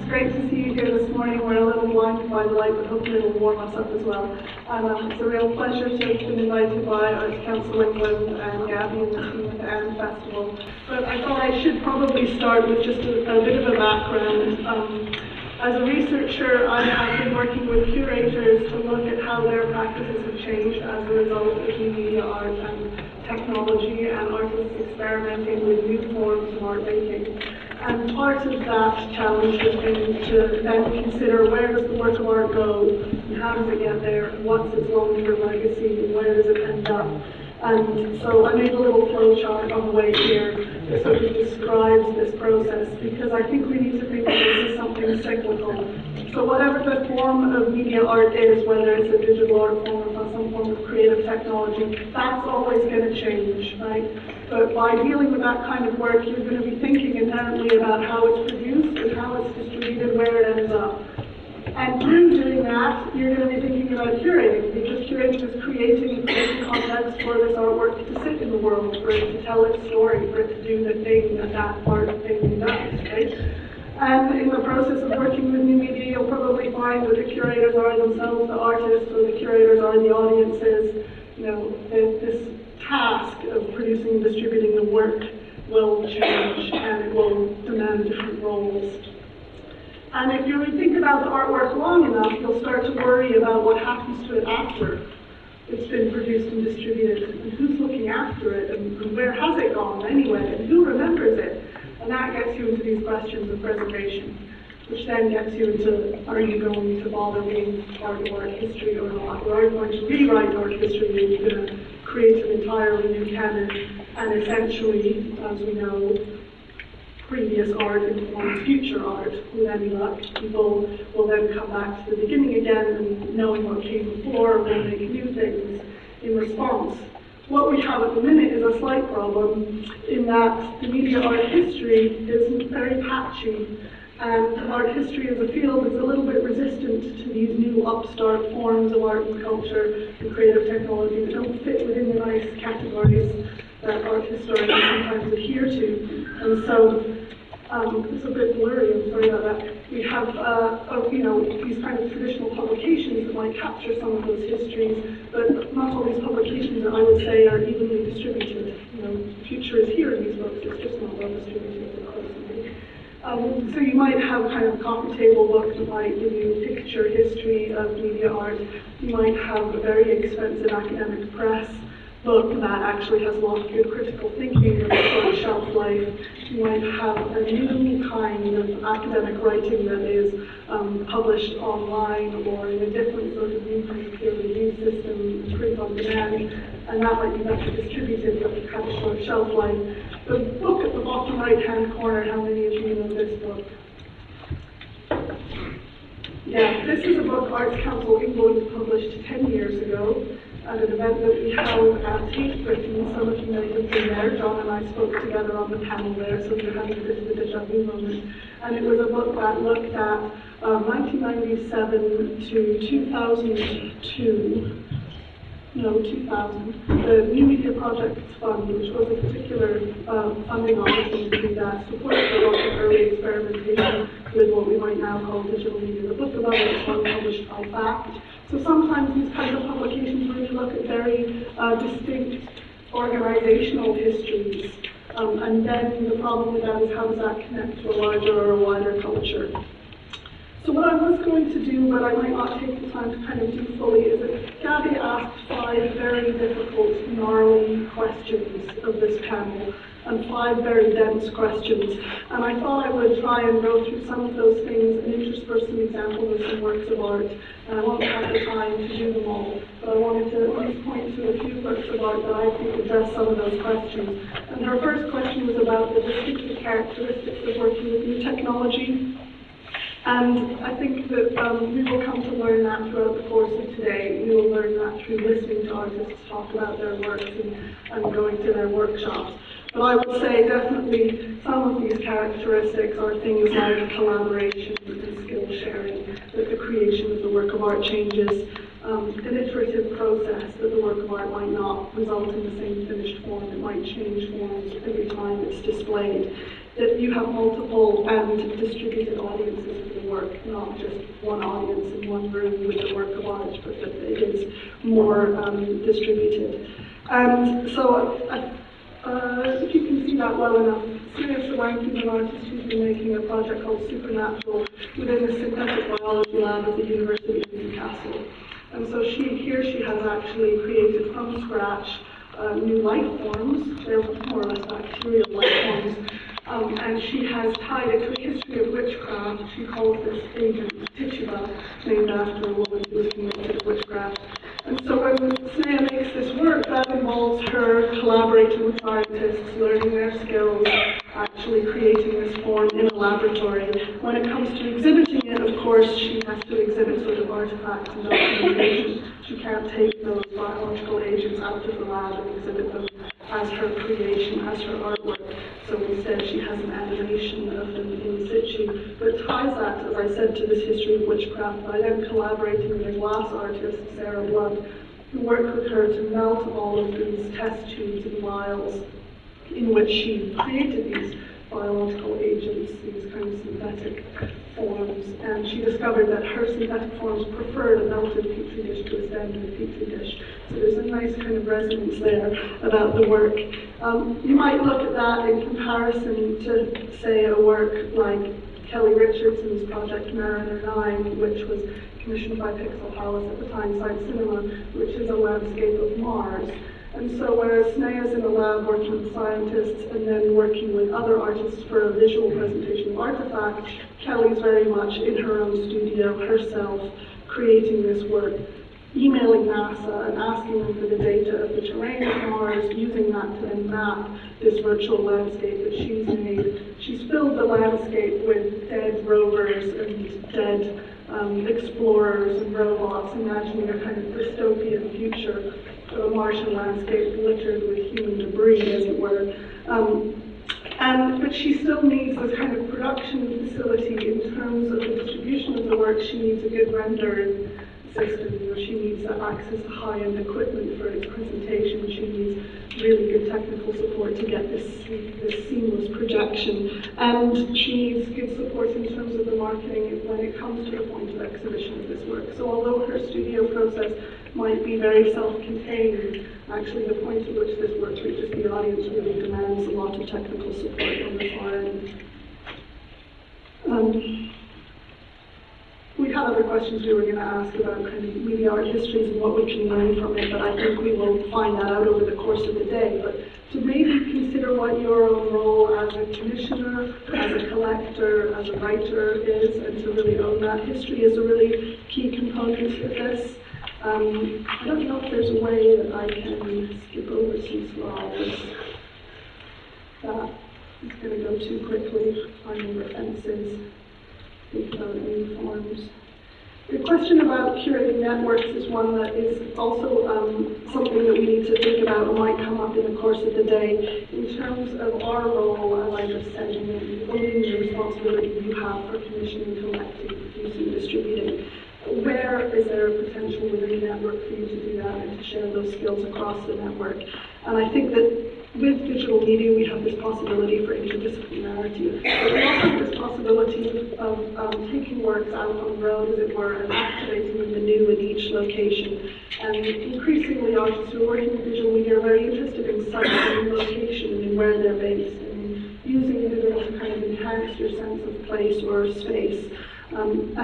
great to see you here this morning. We're a little blinded by the light, but hopefully it'll warm us up as well. And it's a real pleasure to have been invited by Arts Council England and Gabby and the team at the AND Festival. But I thought I should probably start with just a bit of a background. As a researcher, I have been working with curators to look at how their practices have changed as a result of new media art and technology and artists experimenting with new forms of art making. And part of that challenge has been to then consider where does the work of art go, and how does it get there, and what's its long-term legacy, and where does it end up. And so I made a little flow chart on the way here that sort of describes this process, because I think we need to think of this as something cyclical. So whatever the form of media art is, whether it's a digital art form or some form of creative technology, that's always going to change, right? But by dealing with that kind of work, you're going to be thinking inherently about how it's produced and how it's distributed, where it ends up. And through doing that, you're going to be thinking about curating, because curating is creating context for this artwork to sit in the world, for it to tell its story, for it to do the thing that that art thing does, right? And in the process of working with new media, you'll probably find that the curators are themselves the artists, or the curators are the audiences. You know, this task of producing and distributing the work will change, and it will demand different roles. And if you really think about the artwork long enough, you'll start to worry about what happens to it after it's been produced and distributed, and who's looking after it, and where has it gone anyway, and who remembers it. And that gets you into these questions of preservation, which then gets you into, are you going to bother being part of art history or not? Or are you going to rewrite art history, and you're going to create an entirely new canon, and essentially, as we know, previous art informs future art. With any luck, people will then come back to the beginning again, and knowing what came before, will make new things in response. What we have at the minute is a slight problem in that the media art history is very patchy, and art history as a field is a little bit resistant to these new upstart forms of art and culture and creative technology that don't fit within the nice categories that art historians sometimes adhere to. And so, it's a bit blurry, I'm sorry about that. We have, these kind of traditional publications that might capture some of those histories, but not all these publications, I would say, are evenly distributed. You know, the future is here in these books, it's just not well distributed, so you might have kind of a coffee table book that might give you a picture history of media art. You might have a very expensive academic press book that actually has a lot of good critical thinking and a short shelf life. You might have a new kind of academic writing that is published online or in a different sort of new kind of peer review system, print on demand, and that might be better distributed but it has a short shelf life. The book at the bottom right-hand corner, how many of you know this book? Yeah, this is a book Arts Council England published 10 years ago at an event that we held at Tate Britain. Some of you may have been there. John and I spoke together on the panel there, so you're having a bit of a deja vu moment. And it was a book that looked at 1997 to 2002. No, 2000, the New Media Projects Fund, which was a particular funding opportunity that supported a lot of early experimentation with what we might now call digital media. The book about it was published by Fact. So sometimes these kinds of publications really look at very distinct organizational histories, and then the problem with that is how does that connect to a larger or a wider culture. So what I was going to do, but I might not take the time to kind of do fully, is that Gabby asked 5 very difficult, gnarly questions of this panel, and 5 very dense questions. And I thought I would try and go through some of those things and intersperse some examples of some works of art. And I won't have the time to do them all, but I wanted to at least point to a few works of art that I think address some of those questions. And her first question was about the distinctive characteristics of working with new technology. And I think that we will come to learn that throughout the course of today. We will learn that through listening to artists talk about their works and going to their workshops. But I would say definitely some of these characteristics are things like collaboration and skill sharing, that the creation of the work of art changes an iterative process, that the work of art might not result in the same finished form. It might change forms every time it's displayed. That you have multiple and distributed audiences for the work, not just one audience in one room with the work of art, but that it is more distributed. And so, if you can see that well enough, Sirius Sawanki is an artist who's been making a project called Supernatural within the synthetic biology lab at the University of Newcastle. And so she has actually created from scratch new life forms. They're more or less bacterial life forms. And she has tied it to a history of witchcraft. She calls this agent Tituba, named after a woman who was convicted of witchcraft. And so when Snea makes this work, that involves her collaborating with scientists, learning their skills, actually creating this form in a laboratory. When it comes to exhibiting it, of course, she has to exhibit sort of artifacts and documentation. She can't take those biological agents out of the lab and exhibit them as her creation, as her artwork. So instead, she has an animation of them in situ, but ties that, as I said, to this history of witchcraft by then collaborating with a glass artist, Sarah Blood, who worked with her to melt all of these test tubes and vials in which she created these biological agents, these kind of synthetic forms, and she discovered that her synthetic forms preferred a melted petri dish to a standard petri dish. So there's a nice kind of resonance there about the work. You might look at that in comparison to, say, a work like Kelly Richardson's project Mariner 9, which was commissioned by Pixel Palace at the time, Science Cinema, which is a landscape of Mars. And so whereas Snea's in the lab working with scientists and then working with other artists for a visual presentation of artifacts, Kelly's very much in her own studio herself creating this work, emailing NASA and asking them for the data of the terrain of Mars, using that to then map this virtual landscape that she's made. She's filled the landscape with dead rovers and dead explorers and robots, imagining a kind of dystopian future of a Martian landscape littered with human debris, as it were. But she still needs this kind of production facility in terms of the distribution of the work. She needs a good rendering system. She needs access to high-end equipment for its presentation. She needs really good technical support to get this seamless projection. And she needs good support in terms of the marketing when it comes to the point of exhibition of this work. So although her studio process might be very self-contained, actually the point at which this work reaches the audience really demands a lot of technical support on the far end. We had other questions we were going to ask about kind of media art histories and what we can learn from it, but I think we will find that out over the course of the day. But to maybe consider what your own role as a commissioner, as a collector, as a writer is, and to really own that history is a really key component of this. I don't know if there's a way that I can skip over some slides. That is going to go too quickly. Finding references. Think about new forms. The question about curating networks is one that is also something that we need to think about and might come up in the course of the day in terms of our role, as I just said, in owning the responsibility you have for commissioning, collecting, producing, distributing. Where is there a potential within the network for you to do that and to share those skills across the network? And I think that with digital media, we have this possibility for interdisciplinarity. But we also have this possibility of taking works out on the road, as it were, and activating them anew in each location. And increasingly, artists who are working with digital media are very interested in site and location and in where they're based, and using digital to kind of enhance your sense of place or space. And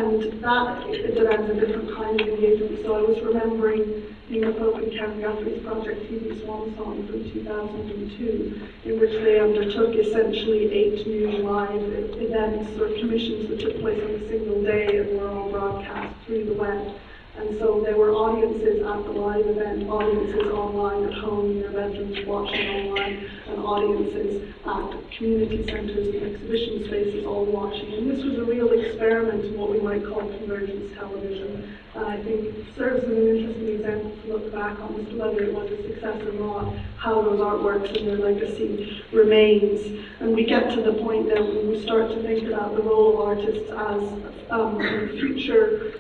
that demands a different kind of engagement. So I was remembering Nina Pope and Karen Guthrie's project TV Swan Song from 2002, in which they undertook essentially 8 new live events or commissions that took place on a single day and were all broadcast through the web. And so there were audiences at the live event, audiences online at home in their bedrooms watching online, and audiences at community centres and exhibition spaces all watching. And this was a real experiment in what we might call convergence television. And I think it serves as an interesting example to look back on as to whether it was a success or not, how those artworks and their legacy remains. And we get to the point then when we start to think about the role of artists as future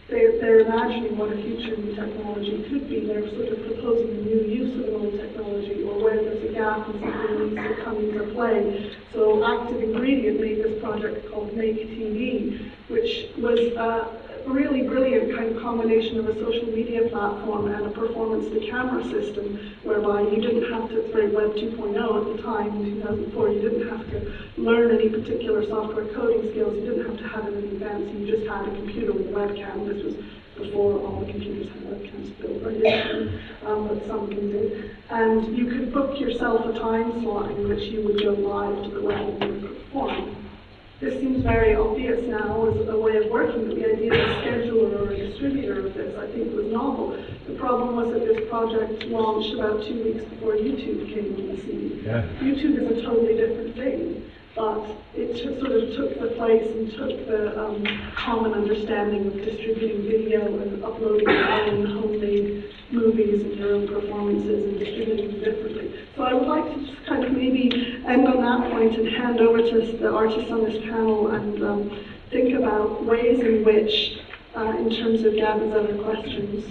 they're imagining what a future new technology could be. They're sort of proposing a new use of an old technology, or where there's a gap and something needs to come into play. So Active Ingredient made this project called Make TV, which was a really brilliant kind of combination of a social media platform and a performance-to-camera system, whereby you didn't have to, it's very Web 2.0 at the time, in 2004, you didn't have to learn any particular software coding skills, you didn't have to have anything fancy, you just had a computer with a webcam. This was before all the computers had webcams built, but some of them did. And you could book yourself a time slot in which you would go live to the web and perform. This seems very obvious now as a way of working, but the idea of a scheduler or a distributor of this, I think, was novel. The problem was that this project launched about 2 weeks before YouTube came on the scene. Yeah. YouTube is a totally different thing, but it sort of took the place and took the common understanding of distributing video and uploading your own homemade movies and your own performances and distributing them differently. So I would like to just kind of maybe end on that point and hand over to the artists on this panel and think about ways in which, in terms of Gabby's other questions,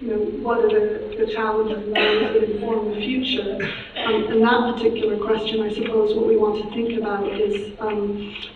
what are the challenges and ways that inform the future? And that particular question, I suppose, what we want to think about is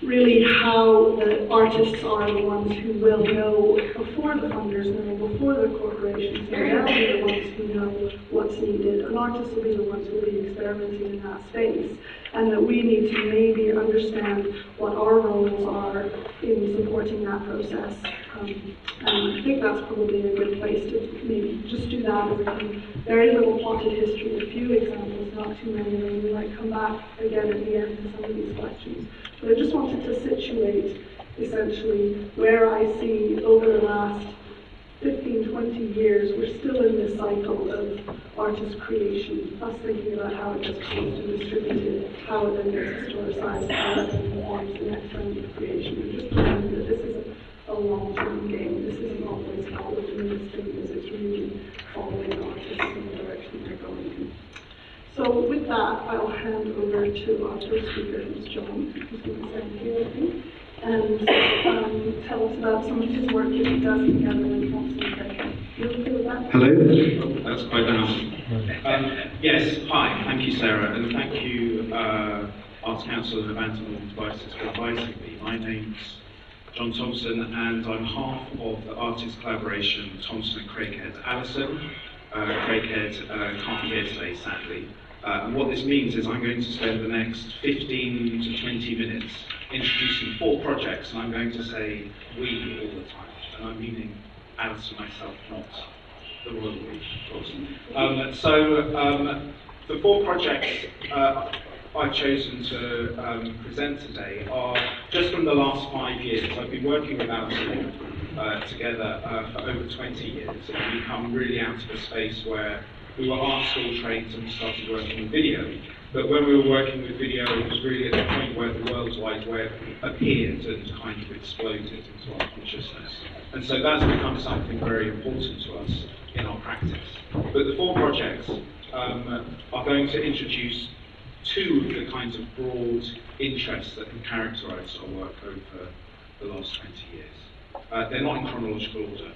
really how the artists are the ones who will know before the funders know, before the corporations know. They'll be the ones who know what's needed, and artists will be the ones who will be experimenting in that space. And that we need to maybe understand what our roles are in supporting that process. And I think that's probably a good place to maybe just do that as a kind of very little plotted history, a few examples, not too many, and we might come back again at the end to some of these questions. But I just wanted to situate, essentially, where I see over the last 15, 20 years, we're still in this cycle of artist creation, us thinking about how it gets produced and distributed, how it then gets historicized, how it then informs the next round of creation. And just remember that this is a long-term game. This isn't always followed in the studios. It's really following artists in the direction they're going in. So with that, I'll hand over to our first speaker, who's John, who's going to stand here, I think, and tell us about some of his work that he does together with Thomson and Craighead. You okay with that? Hello. Oh, that's quite nice. Yes, hi. Thank you, Sarah, and thank you, Arts Council and Abandoned Devices for inviting me. My name's John Thomson, and I'm half of the artist collaboration Thomson and Craighead. Alison, Craighead can't be here today, sadly. And what this means is I'm going to spend the next 15 to 20 minutes introducing 4 projects, and I'm going to say we all the time, and I'm meaning Alice and myself, not the royal we, of course. The 4 projects I've chosen to present today are just from the last 5 years. I've been working with Alison together for over 20 years, and we've come really out of a space where we were art school trained and started working with video. But when we were working with video, it was really at the point where the World Wide Web appeared and kind of exploded into our consciousness. And so that's become something very important to us in our practice. But the 4 projects are going to introduce 2 of the kinds of broad interests that have characterized our work over the last 20 years. They're not in chronological order,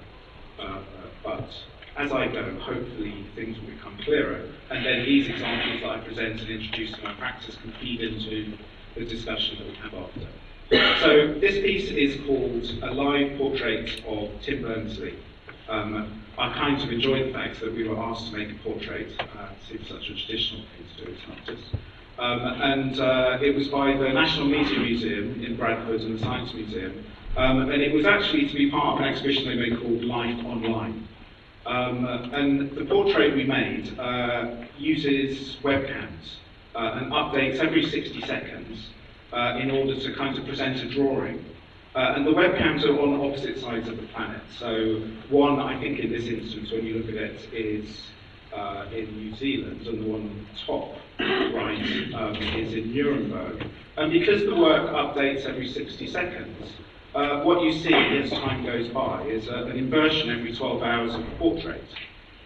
but as I go, hopefully things will become clearer, and then these examples that I present and introduce to my practice can feed into the discussion that we have after. So this piece is called A Live Portrait of Tim Berners-Lee. I kind of enjoyed the fact that we were asked to make a portrait. It seems such a traditional thing to do as an artist. It was by the National Media Museum in Bradford and the Science Museum, and it was actually to be part of an exhibition they made called Life Online. And the portrait we made uses webcams and updates every 60 seconds in order to kind of present a drawing. And the webcams are on opposite sides of the planet. So one, I think in this instance, when you look at it, is in New Zealand, and the one on the top right is in Nuremberg. And because the work updates every 60 seconds, what you see as time goes by is an inversion every 12 hours of the portrait.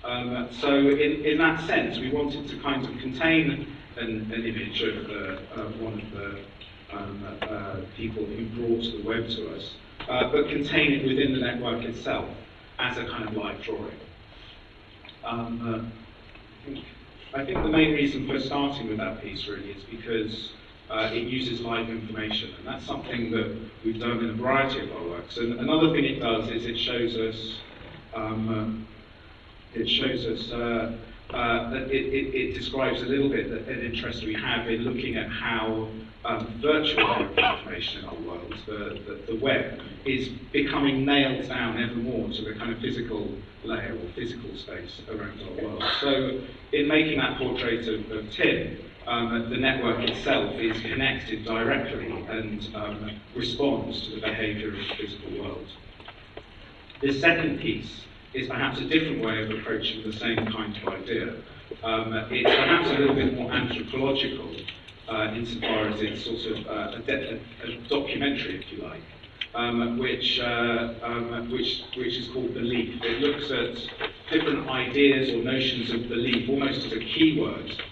So in that sense, we wanted to kind of contain an image of one of the people who brought the web to us, but contain it within the network itself as a kind of live drawing. I think the main reason for starting with that piece really is because it uses live information, and that's something that we've done in a variety of our works. And another thing it does is it shows us it describes a little bit an interest we have in looking at how virtual information in our world, the web, is becoming nailed down ever more to the kind of physical layer or physical space around our world. So in making that portrait of Tim, the network itself is connected directly and responds to the behaviour of the physical world. The second piece is perhaps a different way of approaching the same kind of idea. It's perhaps a little bit more anthropological insofar as it's sort of a documentary, if you like, which is called Belief. It looks at different ideas or notions of belief, almost as a keyword,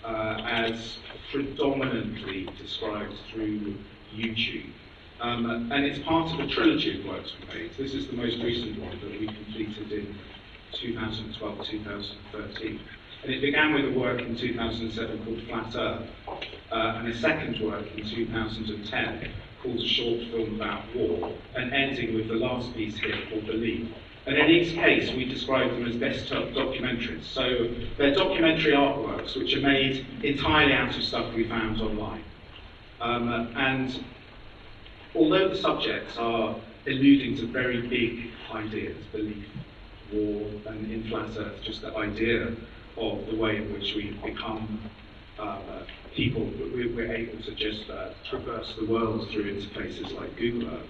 as predominantly described through YouTube. And it's part of a trilogy of works we made. This is the most recent one that we completed in 2012-2013. And it began with a work in 2007 called Flat Earth, and a second work in 2010 called A Short Film About War, and ending with the last piece here called Belief. And in each case, we describe them as desktop documentaries. So they're documentary artworks which are made entirely out of stuff we found online. And although the subjects are alluding to very big ideas, belief, war, and in Flat Earth, just the idea of the way in which we become people, we're able to just traverse the world through interfaces like Google Earth.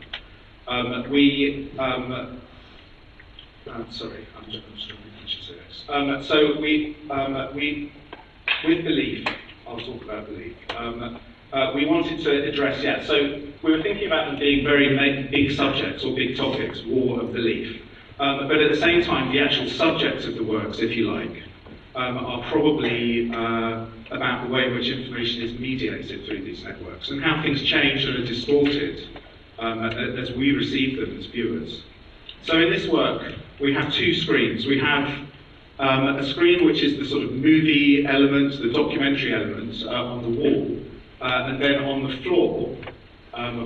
Sorry, I'm just going to say this. So we, with belief, I'll talk about belief. We wanted to address, so we were thinking about them being very big subjects or big topics, war and belief. But at the same time, the actual subjects of the works, if you like, are probably about the way in which information is mediated through these networks and how things change and are distorted as we receive them as viewers. So in this work, we have two screens. We have a screen which is the sort of movie element, the documentary element on the wall, and then on the floor,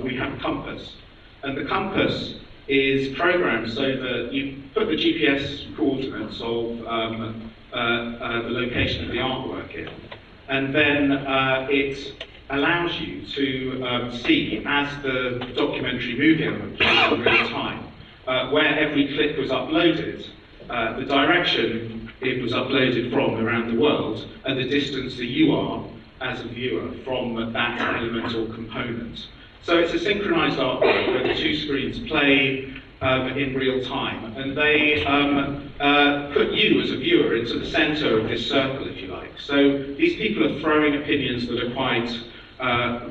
we have a compass. And the compass is programmed so that you put the GPS coordinates of the location of the artwork in, and then it allows you to see, as the documentary movie element plays in real time, where every clip was uploaded, the direction it was uploaded from around the world, and the distance that you are as a viewer from that element or component. So it's a synchronized artwork where the two screens play in real time, and they put you as a viewer into the center of this circle, if you like. So these people are throwing opinions that are quite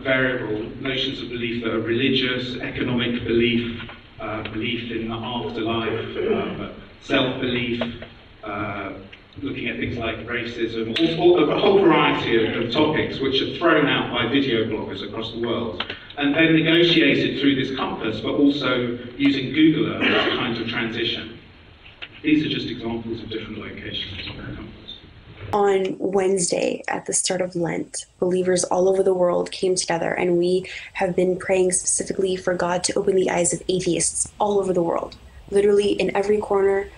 variable, notions of belief that are religious, economic belief, belief in the afterlife, self-belief, looking at things like racism, a whole variety of topics which are thrown out by video bloggers across the world, and then negotiated through this compass, but also using Google Earth as a kind of transition. These are just examples of different locations on the compass. On Wednesday, at the start of Lent, believers all over the world came together, and we have been praying specifically for God to open the eyes of atheists all over the world. Literally in every corner,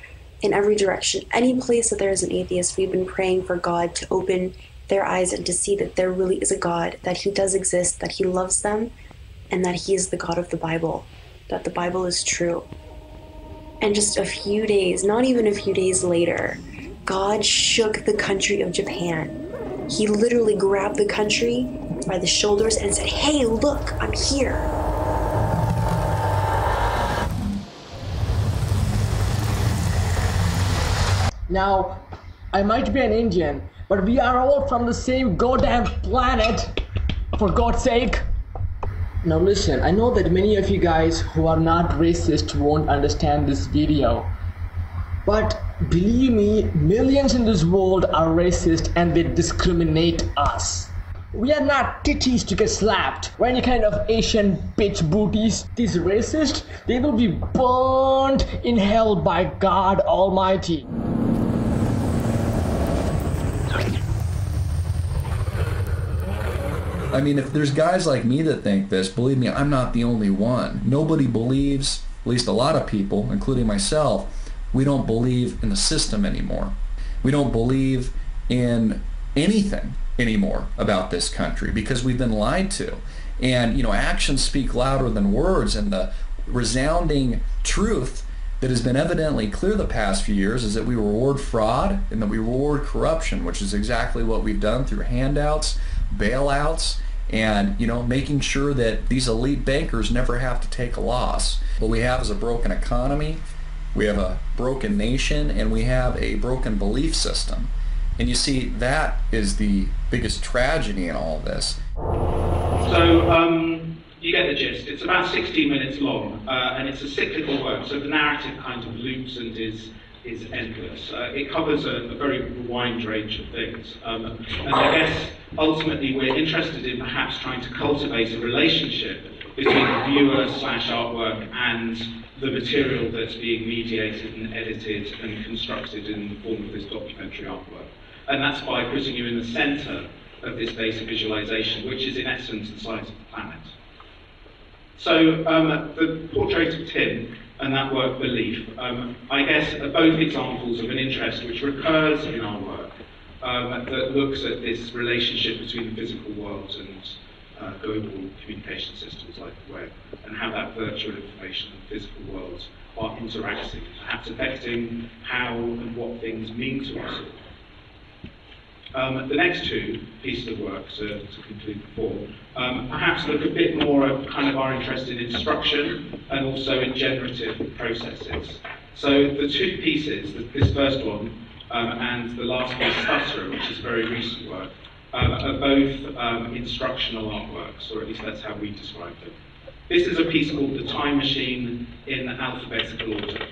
in every direction, any place that there is an atheist, we've been praying for God to open their eyes and to see that there really is a God, that He does exist, that He loves them, and that He is the God of the Bible, that the Bible is true. And just a few days, not even a few days later, God shook the country of Japan. He literally grabbed the country by the shoulders and said, "Hey, look, I'm here." Now, I might be an Indian, but we are all from the same goddamn planet, for God's sake. Now listen, I know that many of you guys who are not racist won't understand this video. But believe me, millions in this world are racist and they discriminate us. We are not titties to get slapped. We're any kind of Asian bitch booties. These racists, they will be burned in hell by God Almighty. I mean, if there's guys like me that think this, believe me, I'm not the only one. Nobody believes, at least a lot of people, including myself, we don't believe in the system anymore. We don't believe in anything anymore about this country because we've been lied to. And, you know, actions speak louder than words, and the resounding truth that has been evidently clear the past few years is that we reward fraud and that we reward corruption, which is exactly what we've done through handouts, bailouts, and, you know, making sure that these elite bankers never have to take a loss. What we have is a broken economy, we have a broken nation, and we have a broken belief system. And you see, that is the biggest tragedy in all of this. So, you get the gist. It's about 16 minutes long, and it's a cyclical work, so the narrative kind of loops and is endless. It covers a very wide range of things. And I guess, ultimately, we're interested in perhaps trying to cultivate a relationship between the viewer/artwork and the material that's being mediated and edited and constructed in the form of this documentary artwork. And that's by putting you in the centre of this basic visualisation, which is in essence the size of the planet. So the portrait of Tim and that work, Belief, I guess are both examples of an interest which recurs in our work that looks at this relationship between the physical world and global communication systems like the web, and how that virtual information and physical worlds are interacting, perhaps affecting how and what things mean to us. The next two pieces of work, to conclude before, perhaps look a bit more at kind of our interest in instruction and also in generative processes. So the two pieces, this first one and the last piece, Stutterer, which is very recent work, are both instructional artworks, or at least that's how we describe them. This is a piece called The Time Machine in alphabetical order.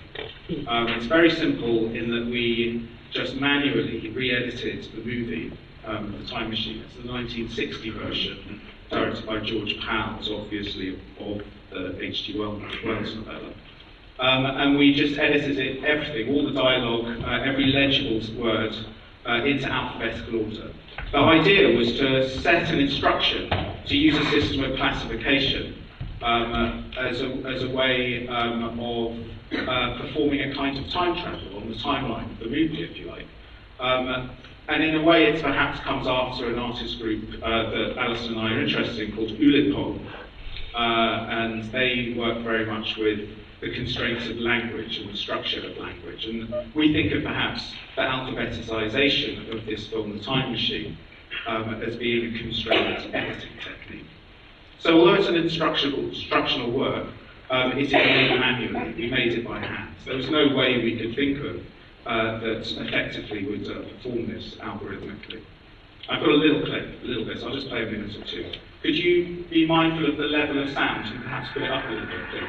It's very simple in that we just manually re-edited the movie, The Time Machine. It's the 1960 version, directed by George Pals, obviously, of the H.G. Wells novella. And we just edited it, everything, all the dialogue, every legible word, into alphabetical order. The idea was to set an instruction to use a system of classification as a way of performing a kind of time travel on the timeline of the movie, if you like. And in a way, it perhaps comes after an artist group that Alison and I are interested in called Ulipong. And they work very much with the constraints of language and the structure of language. And we think of perhaps the alphabetization of this film, The Time Machine, as being a constrained editing technique. So although it's an instructional work, it is made manually. We made it by hand. There was no way we could think of that effectively would perform this algorithmically. I've got a little clip, a little bit, so I'll just play a minute or two. Could you be mindful of the level of sound and perhaps put it up a little bit, please?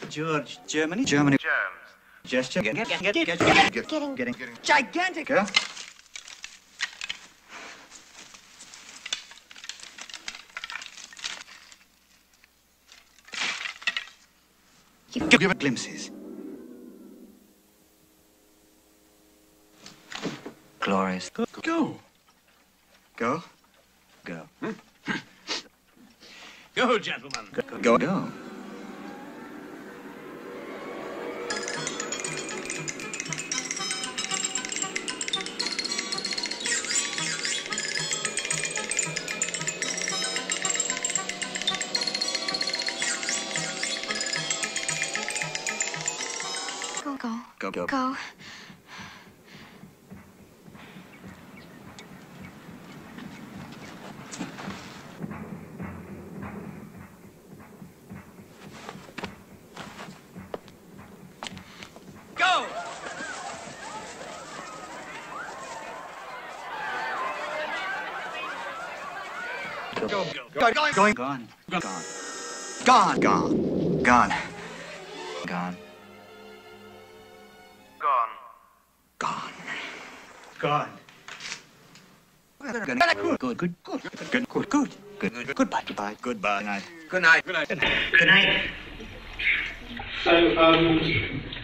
George, Germany. Germs. Gesture. Getting gigantic. Yeah? Give it glimpses. Glorious. Go. Go. Go, gentlemen. Go. Go. Gone. Gone. Gone. Gone. Gone. Gone. Gone. Gone. Good. Goodbye. Goodbye. Goodbye. Good night. Good night. Good night. So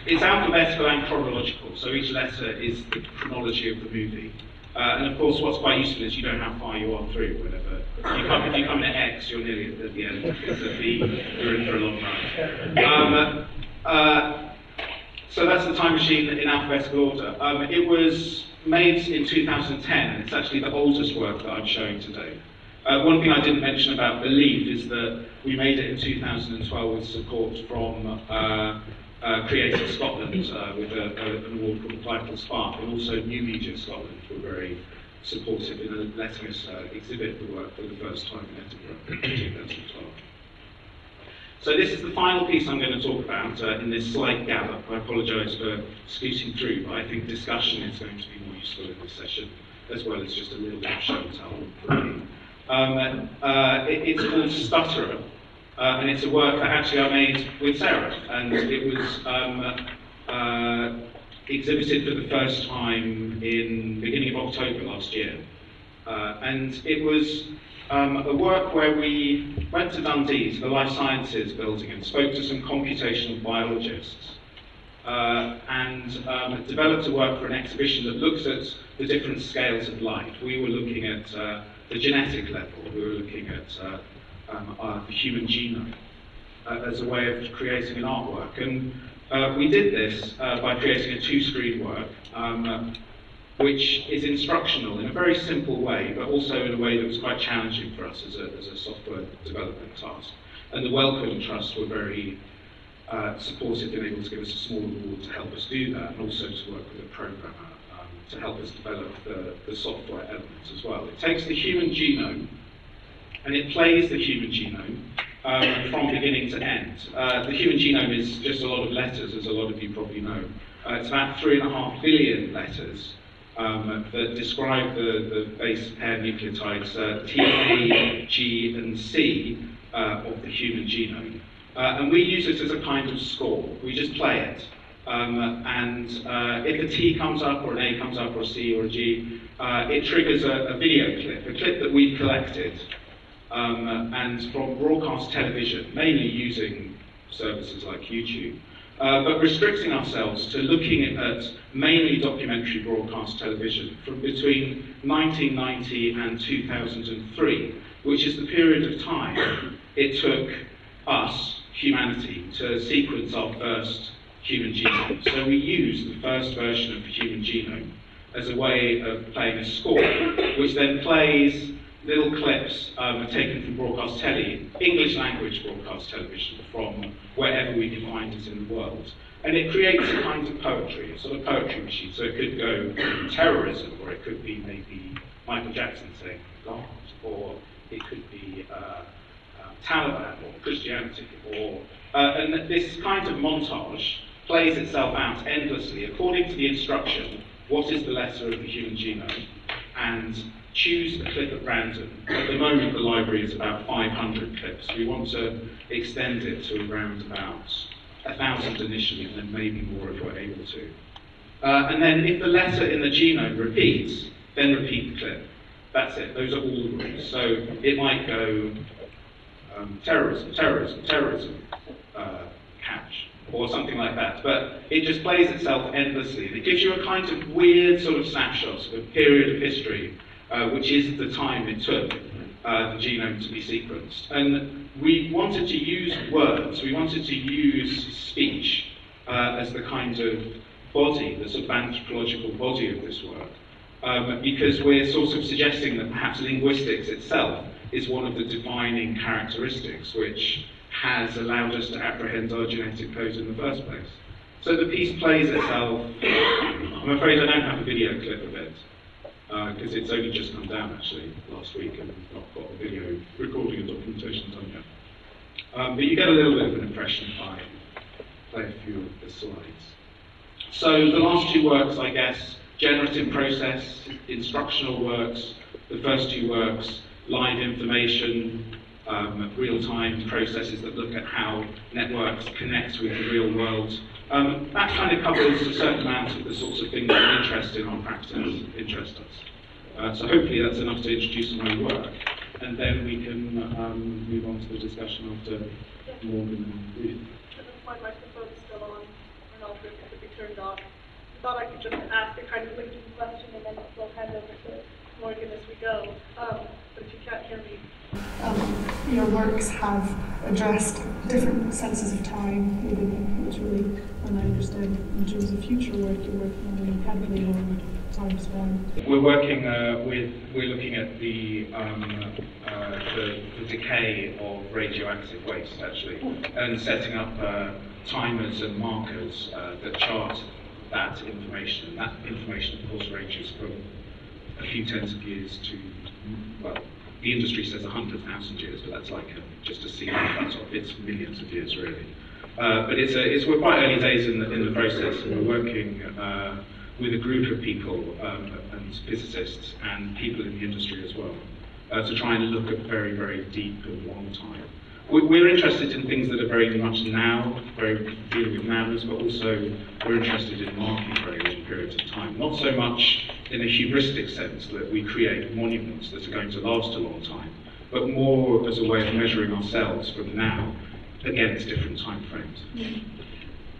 it's alphabetical and chronological, so each letter is the chronology of the movie. And of course, what's quite useful is you know how far you are through. Whenever if you come to X, you're nearly at the end. If it's at B, you're in for a long run. So that's the time machine in alphabetical order. It was made in 2010, and it's actually the oldest work that I'm showing today. One thing I didn't mention about Believe is that we made it in 2012 with support from Creative Scotland with an award called the Vital Spark, and also New Media Scotland were very supportive in letting us exhibit the work for the first time in Edinburgh in 2012. So this is the final piece I'm going to talk about in this slight gallop. I apologise for scooting through, but I think discussion is going to be more useful in this session, as well as just a little bit of show and tell for me. It's called Stutterer, and it's a work that actually I made with Sarah, and it was exhibited for the first time in the beginning of October last year. And it was a work where we went to Dundee, to the Life Sciences building, and spoke to some computational biologists, and developed a work for an exhibition that looks at the different scales of life. We were looking at the genetic level, we were looking at the human genome as a way of creating an artwork. And we did this by creating a two-screen work, which is instructional in a very simple way, but also in a way that was quite challenging for us as a software development task. And the Wellcome Trust were very supportive and able to give us a small award to help us do that, and also to work with a programmer to help us develop the software elements as well. It takes the human genome and it plays the human genome from beginning to end. The human genome is just a lot of letters, as a lot of you probably know. It's about 3.5 billion letters that describe the base pair nucleotides T, A, G, and C of the human genome. And we use it as a kind of score. We just play it. And if a T comes up, or an A comes up, or a C, or a G, it triggers a video clip, a clip that we've collected, and from broadcast television, mainly using services like YouTube, but restricting ourselves to looking at mainly documentary broadcast television from between 1990 and 2003, which is the period of time it took us, humanity, to sequence our first human genome. So we use the first version of the human genome as a way of playing a score, which then plays little clips taken from broadcast telly, English language broadcast television, from wherever we can find it in the world. And it creates a kind of poetry, a sort of poetry machine. So it could go terrorism, or it could be maybe Michael Jackson saying God, or it could be Taliban, or Christianity, or and this kind of montage plays itself out endlessly according to the instruction, what is the letter of the human genome, and choose a clip at random. At the moment the library is about 500 clips. We want to extend it to around about 1,000 initially, and then maybe more if we're able to. And then if the letter in the genome repeats, then repeat the clip. That's it, those are all the rules. So it might go terrorism, catch, or something like that. But it just plays itself endlessly. And it gives you a kind of weird sort of snapshot of a period of history, which is the time it took the genome to be sequenced. And we wanted to use words, we wanted to use speech as the kind of body, the sort of anthropological body of this work, because we're sort of suggesting that perhaps linguistics itself is one of the defining characteristics which has allowed us to apprehend our genetic codes in the first place. So the piece plays itself. I'm afraid I don't have a video clip of it, because it's only just come down actually last week, and we've not got a video recording and documentation done yet. But you get a little bit of an impression if I play a few of the slides. So the last two works, I guess, generative process, instructional works, the first two works, live information, real-time processes that look at how networks connect with the real world. That kind of covers a certain amount of the sorts of things that interest in our practice, interest us. So hopefully that's enough to introduce my work, and then we can move on to the discussion after Morgan and Ruth. My microphone is still on, or not, it could be turned off. I thought I could just ask a kind of linking question and then we'll hand over to Morgan as we go. But if you can't hear me. Your works have addressed different senses of time within it, which really, when I understand in terms of future work, you're working on an incredibly long time span. We're working we're looking at the decay of radioactive waste, actually, and setting up timers and markers that chart that information. That information, of course, ranges from a few tens of years to, well, the industry says 100,000 years, but that's like just a ceiling. It's millions of years, really. But we're quite early days in the process, and we're working with a group of people and physicists and people in the industry as well to try and look at very, very deep and long time. We're interested in things that are very much now, very dealing with nowness, but also we're interested in marking very long periods of time. Not so much in a hubristic sense that we create monuments that are going to last a long time, but more as a way of measuring ourselves from now against different time frames.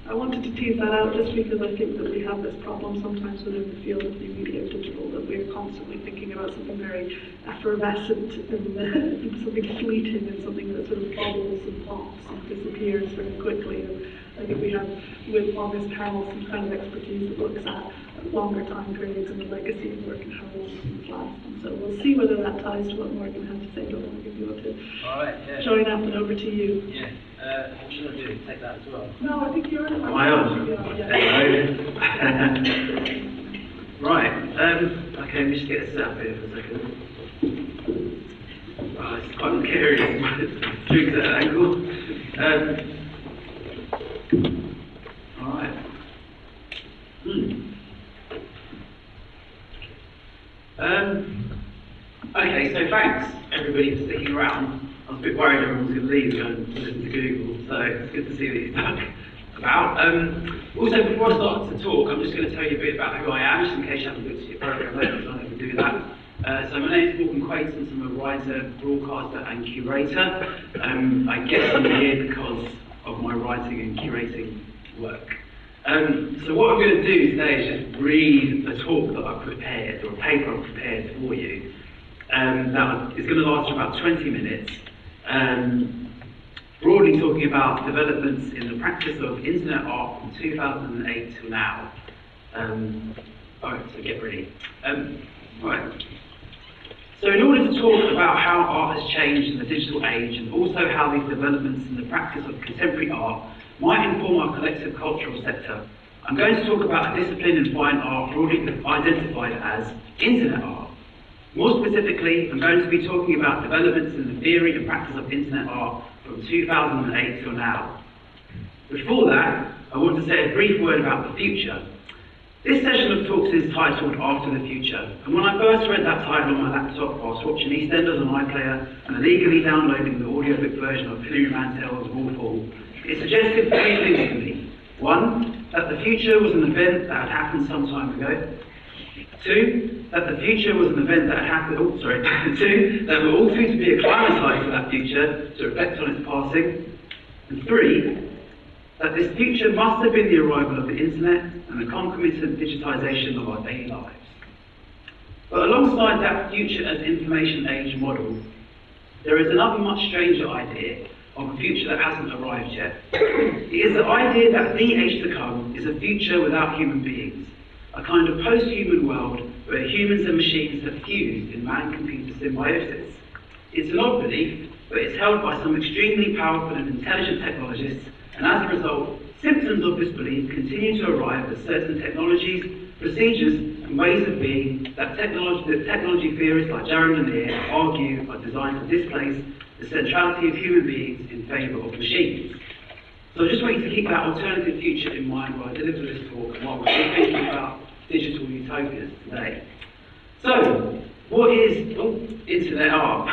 I wanted to tease that out just because I think that we have this problem sometimes within the field of new media and digital, that we're constantly thinking about something very effervescent and something fleeting and something that sort of bubbles and pops and disappears very quickly. And I think we have, with on this panel, some kind of expertise that looks at longer time periods and the legacy of work and how long things last. And so we'll see whether that ties to what Morgan had to say. Don't want to give you up to join up, and over to you. Yeah. What should I do? Take that as well? No, I think you're in Am I on? Right. Okay, let me just get a set up here for a second. Right, it's quite precarious. Drink that angle. Alright. Okay, so thanks everybody for sticking around. I was a bit worried everyone was going to leave and go and listen to Google, so it's good to see that you've stuck about. Also, before I start to talk, I'm just going to tell you a bit about who I am, just in case you haven't looked at your programme later, so I never do that. So my name is Morgan Quaintance. I'm a writer, broadcaster and curator. I guess I'm here because of my writing and curating work. So what I'm going to do today is just read a talk that I've prepared, or a paper I've prepared for you. That is going to last for about 20 minutes. Broadly talking about developments in the practice of internet art from 2008 till now. Alright, so get ready. Right. So in order to talk about how art has changed in the digital age, and also how these developments in the practice of contemporary art might inform our collective cultural sector, I'm going to talk about a discipline in fine art broadly identified as internet art. More specifically, I'm going to be talking about developments in the theory and practice of internet art from 2008 till now. Before that, I want to say a brief word about the future. This session of talks is titled After the Future, and when I first read that title on my laptop whilst watching EastEnders on iPlayer and illegally downloading the audiobook version of Hilary Mantel's Wolfhall, it suggested three things to me. One, that the future was an event that had happened some time ago. Two, that the future was an event that had happened, two, that we're all soon to be acclimatised to that future to reflect on its passing. And three, that this future must have been the arrival of the internet and the concomitant digitisation of our daily lives. But alongside that future as information age model, there is another much stranger idea of a future that hasn't arrived yet. It is the idea that the age to come is a future without human beings, a kind of post-human world where humans and machines have fused in man-computer symbiosis. It's an odd belief, but it's held by some extremely powerful and intelligent technologists, and as a result, symptoms of this belief continue to arrive as certain technologies, procedures, and ways of being that technology theorists like Jared Lanier argue are designed to displace the centrality of human beings in favour of machines. So I just want you to keep that alternative future in mind while I deliver this talk and while we're thinking about digital utopias today. So, what is internet art?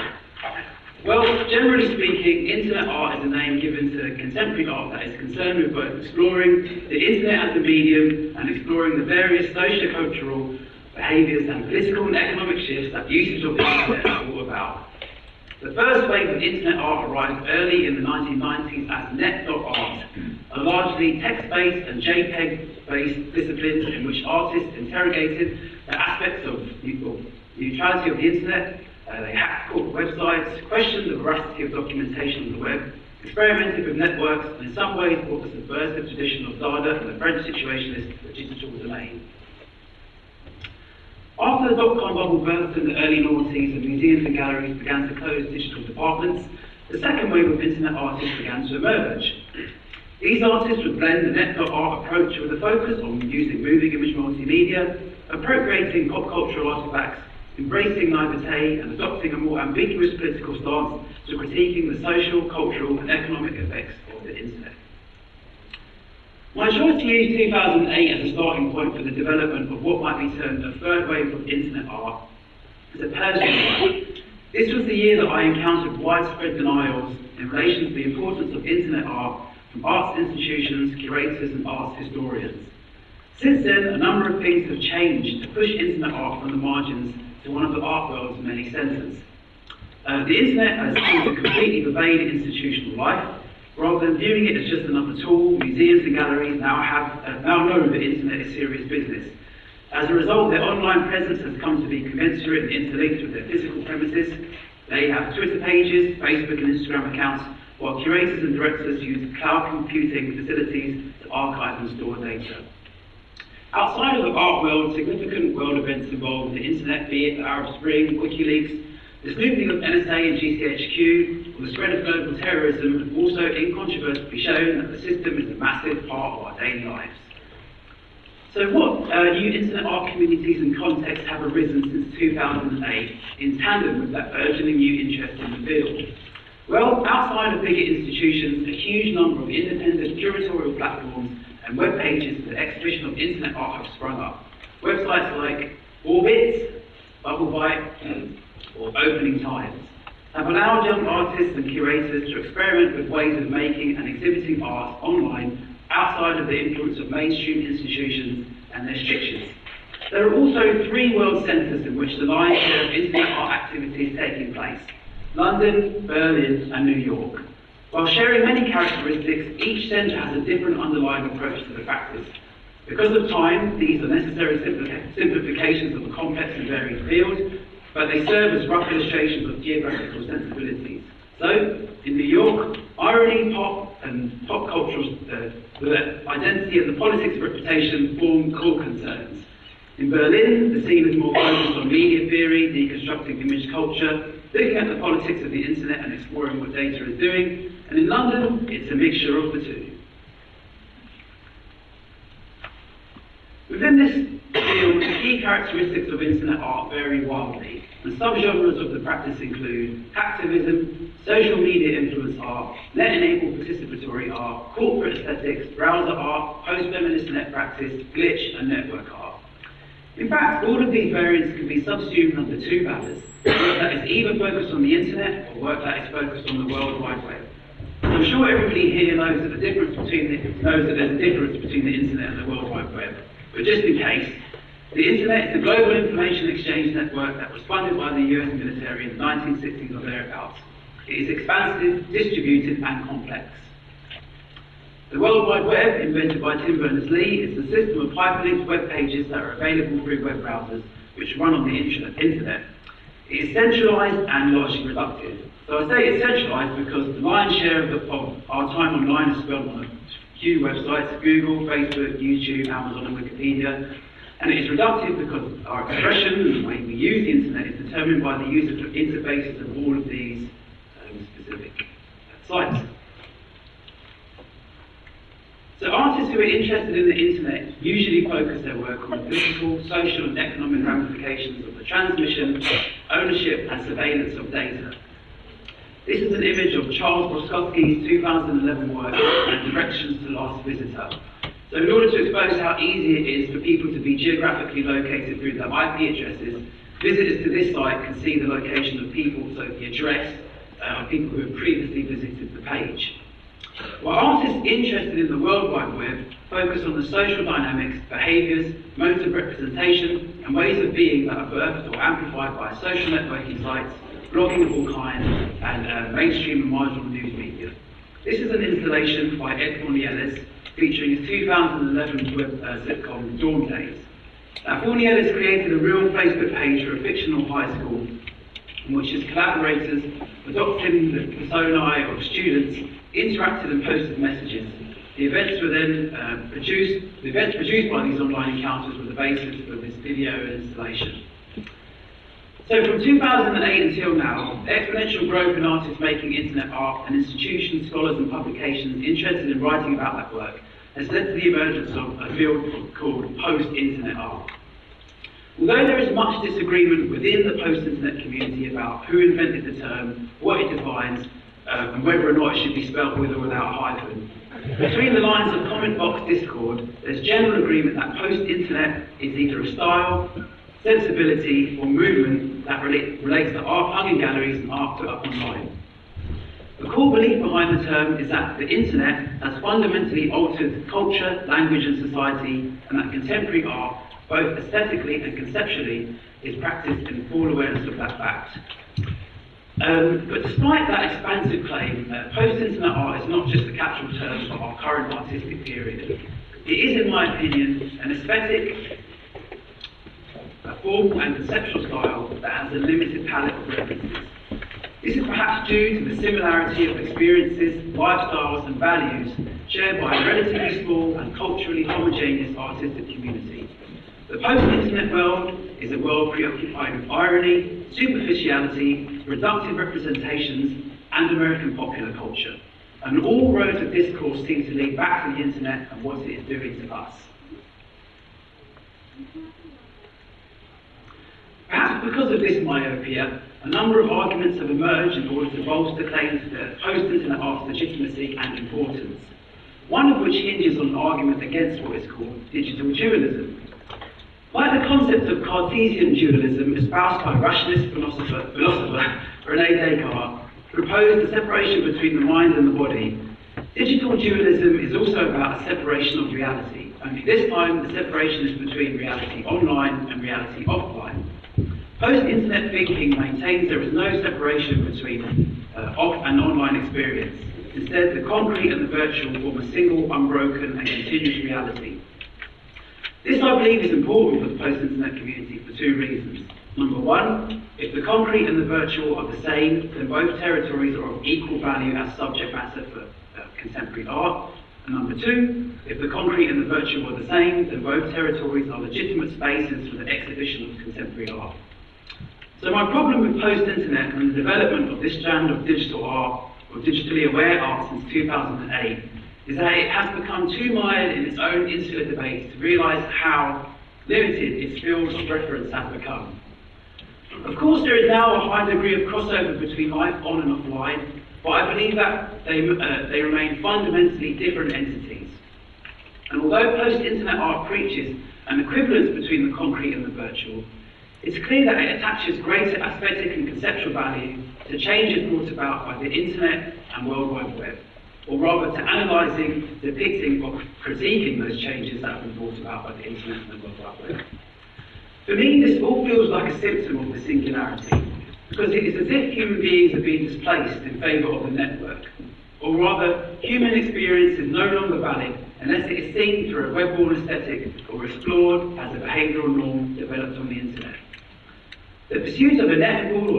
Well, generally speaking, internet art is a name given to contemporary art that is concerned with both exploring the internet as a medium and exploring the various socio-cultural behaviours and political and economic shifts that usage of the internet are all about. The first wave of internet art arrived early in the 1990s as net.art, a largely text-based and JPEG-based discipline in which artists interrogated the aspects of neutrality of the internet. They hacked corporate websites, questioned the veracity of documentation on the web, experimented with networks, and in some ways brought the subversive tradition of Dada and the French situationist, the digital domain. After the dot-com bubble burst in the early noughties and museums and galleries began to close digital departments, the second wave of internet artists began to emerge. These artists would blend the net.art approach with a focus on using moving image multimedia, appropriating pop cultural artifacts, embracing naivete and adopting a more ambiguous political stance to critiquing the social, cultural and economic effects of the internet. My choice to use 2008 as a starting point for the development of what might be termed a third wave of internet art is a personal one. This was the year that I encountered widespread denials in relation to the importance of internet art from arts institutions, curators and arts historians. Since then, a number of things have changed to push internet art from the margins to one of the art world's many centres. The internet has come to completely pervade institutional life. Rather than viewing it as just another tool, museums and galleries now know the internet is serious business. As a result, their online presence has come to be commensurate and interlinked with their physical premises. They have Twitter pages, Facebook and Instagram accounts, while curators and directors use cloud computing facilities to archive and store data. Outside of the art world, significant world events involve the internet, be it the Arab Spring, WikiLeaks, the snooping of NSA and GCHQ, or the spread of global terrorism have also incontrovertibly shown that the system is a massive part of our daily lives. So what new internet art communities and contexts have arisen since 2008 in tandem with that burgeoning new interest in the field? Well, outside of bigger institutions, a huge number of independent curatorial platforms and web pages for the exhibition of internet art have sprung up. Websites like Orbit, BubbleByte, or Opening Times have allowed young artists and curators to experiment with ways of making and exhibiting art online outside of the influence of mainstream institutions and their strictures. There are also 3 world centres in which the lion's share of internet art activity is taking place: London, Berlin and New York. While sharing many characteristics, each centre has a different underlying approach to the practice. Because of time, these are necessary simplifications of a complex and varied field, but they serve as rough illustrations of geographical sensibilities. So, in New York, irony, pop, and pop cultural identity and the politics of reputation form core concerns. In Berlin, the scene is more focused on media theory, deconstructing image culture, looking at the politics of the internet and exploring what data is doing. And in London, it's a mixture of the two. Within this field, the key characteristics of internet art vary wildly, and subgenres of the practice include hacktivism, social media influence art, net-enabled participatory art, corporate aesthetics, browser art, post-feminist net practice, glitch, and network art. In fact, all of these variants can be subsumed under 2 banners: work that is either focused on the internet or work that is focused on the World Wide Web. I'm sure everybody here knows that there's a difference between the internet and the World Wide Web. But just in case, the internet is a global information exchange network that was funded by the US military in the 1960s or thereabouts. It is expansive, distributed, and complex. The World Wide Web, invented by Tim Berners-Lee, is the system of hyperlinked web pages that are available through web browsers, which run on the internet. It is centralized and largely reductive. So I say it's centralized because the lion's share of our time online is spent on a few websites: Google, Facebook, YouTube, Amazon, and Wikipedia. And it is reductive because our expression and the way we use the internet is determined by the user interfaces of all of these specific sites. So artists who are interested in the internet usually focus their work on the political, social and economic ramifications of the transmission, ownership and surveillance of data. This is an image of Charles Broskowski's 2011 work, Directions to Last Visitor. So in order to expose how easy it is for people to be geographically located through their IP addresses, visitors to this site can see the location of people, so the address, of people who have previously visited the page. While artists interested in the World Wide Web focus on the social dynamics, behaviours, modes of representation, and ways of being that are birthed or amplified by social networking sites, blogging of all kinds, and mainstream and marginal news media. This is an installation by Ed Fornielis featuring his 2011 web sitcom Dorm Days. Now, Fornielis created a real Facebook page for a fictional high school in which his collaborators, adopting the personae of students, interacted and posted messages. The events produced by these online encounters were the basis for this video installation. So from 2008 until now, the exponential growth in artists making internet art and institutions, scholars and publications interested in writing about that work has led to the emergence of a field called post-internet art. Although there is much disagreement within the post-internet community about who invented the term, what it defines, and whether or not it should be spelt with or without a hyphen, between the lines of comment box discord, there's general agreement that post-internet is either a style, sensibility, or movement that relates to art hung in galleries and art put up online. The core belief behind the term is that the internet has fundamentally altered culture, language, and society, and that contemporary art, both aesthetically and conceptually, is practiced in full awareness of that fact. But despite that expansive claim, post-internet art is not just a catch-all term for our current artistic period. It is, in my opinion, an aesthetic, a formal and conceptual style that has a limited palette of references. This is perhaps due to the similarity of experiences, lifestyles, and values shared by a relatively small and culturally homogeneous artistic community. The post-internet world is a world preoccupied with irony, superficiality, reductive representations, and American popular culture. And all roads of discourse seem to lead back to the internet and what it is doing to us. Perhaps because of this myopia, a number of arguments have emerged in order to bolster claims to post-internet art's legitimacy and importance, one of which hinges on an argument against what is called digital dualism. Like the concept of Cartesian dualism espoused by Russianist philosopher René Descartes, proposed a separation between the mind and the body, digital dualism is also about a separation of reality, only this time the separation is between reality online and reality offline. Post-internet thinking maintains there is no separation between off and online experience. Instead, the concrete and the virtual form a single, unbroken and continuous reality. This, I believe, is important for the post-internet community for two reasons. Number one, if the concrete and the virtual are the same, then both territories are of equal value as subject matter for contemporary art. And number two, if the concrete and the virtual are the same, then both territories are legitimate spaces for the exhibition of contemporary art. So my problem with post-internet and the development of this strand of digital art, or digitally aware art since 2008, is that it has become too mired in its own insular debate to realise how limited its fields of reference have become. Of course, there is now a high degree of crossover between life on and offline, but I believe that they remain fundamentally different entities. And although post-internet art preaches an equivalence between the concrete and the virtual, it's clear that it attaches greater aesthetic and conceptual value to changes brought about by the internet and World Wide Web, or rather to analysing, depicting, or critiquing those changes that have been brought about by the internet and the World Wide Web. For me, this all feels like a symptom of the singularity, because it is as if human beings are being displaced in favour of the network, or rather, human experience is no longer valid unless it is seen through a web-born aesthetic or explored as a behavioural norm developed on the internet. The pursuit of the ineffable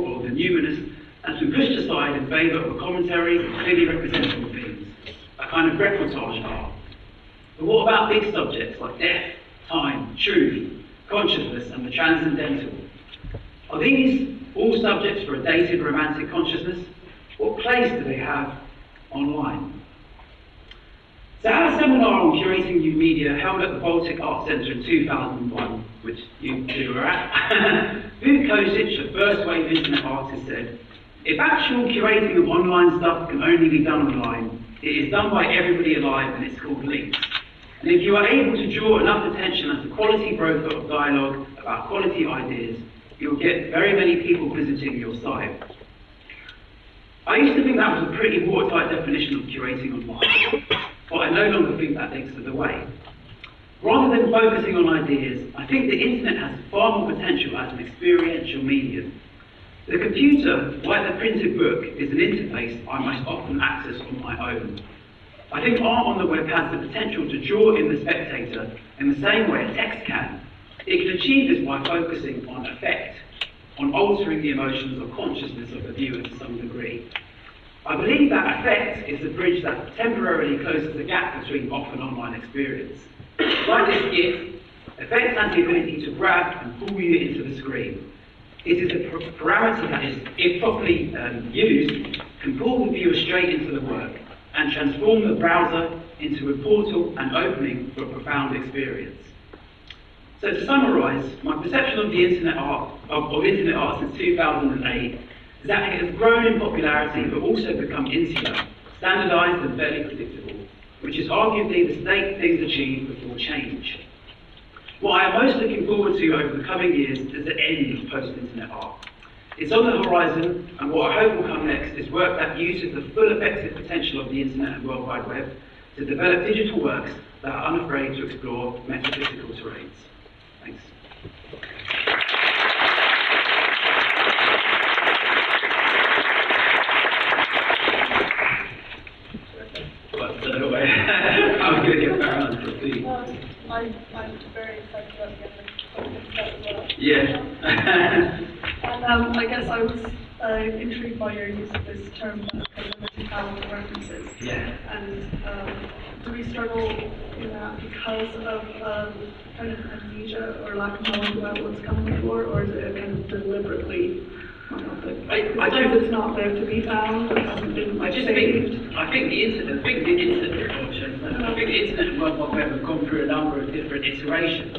or the numinous has been pushed aside in favour of a commentary of clearly representable themes, a kind of reportage art. But what about big subjects like death, time, truth, consciousness, and the transcendental? Are these all subjects for a dated romantic consciousness? What place do they have online? So at a seminar on curating new media held at the Baltic Art Centre in 2001, which you two were at, Ruth, a first-wave internet artist, said, "If actual curating of online stuff can only be done online, it is done by everybody alive and it's called links. And if you are able to draw enough attention as a quality broker of dialogue about quality ideas, you'll get very many people visiting your site. I used to think that was a pretty watertight definition of curating online, but I no longer think that takes us away. Rather than focusing on ideas, I think the internet has far more potential as an experiential medium. The computer, like the printed book, is an interface I most often access on my own. I think art on the web has the potential to draw in the spectator in the same way a text can. It can achieve this by focusing on effect, on altering the emotions or consciousness of the viewer to some degree. I believe that effect is the bridge that temporarily closes the gap between off and online experience. Like this GIF, effect has the ability to grab and pull you into the screen. It is a parameter that is, if properly used, can pull the viewer straight into the work and transform the browser into a portal and opening for a profound experience. So to summarise, my perception of the internet art, of internet art since 2008 is that it has grown in popularity but also become insular, standardised and fairly predictable, which is arguably the state things achieved before change. What I am most looking forward to over the coming years is the end of post-internet art. It's on the horizon, and what I hope will come next is work that uses the full effective potential of the internet and World Wide Web to develop digital works that are unafraid to explore metaphysical terrains. Thanks. I'm going to get Farrell to see. I'm very excited about getting as well. Yeah. And I guess I was intrigued by your use of this term, limited power references. Yeah. And do we struggle in that because of kind of amnesia or lack of knowledge about what's coming before, or is it kind of deliberately? Because it's not there to be found, or hasn't been saved. I think the internet and World Wide Web have gone through a number of different iterations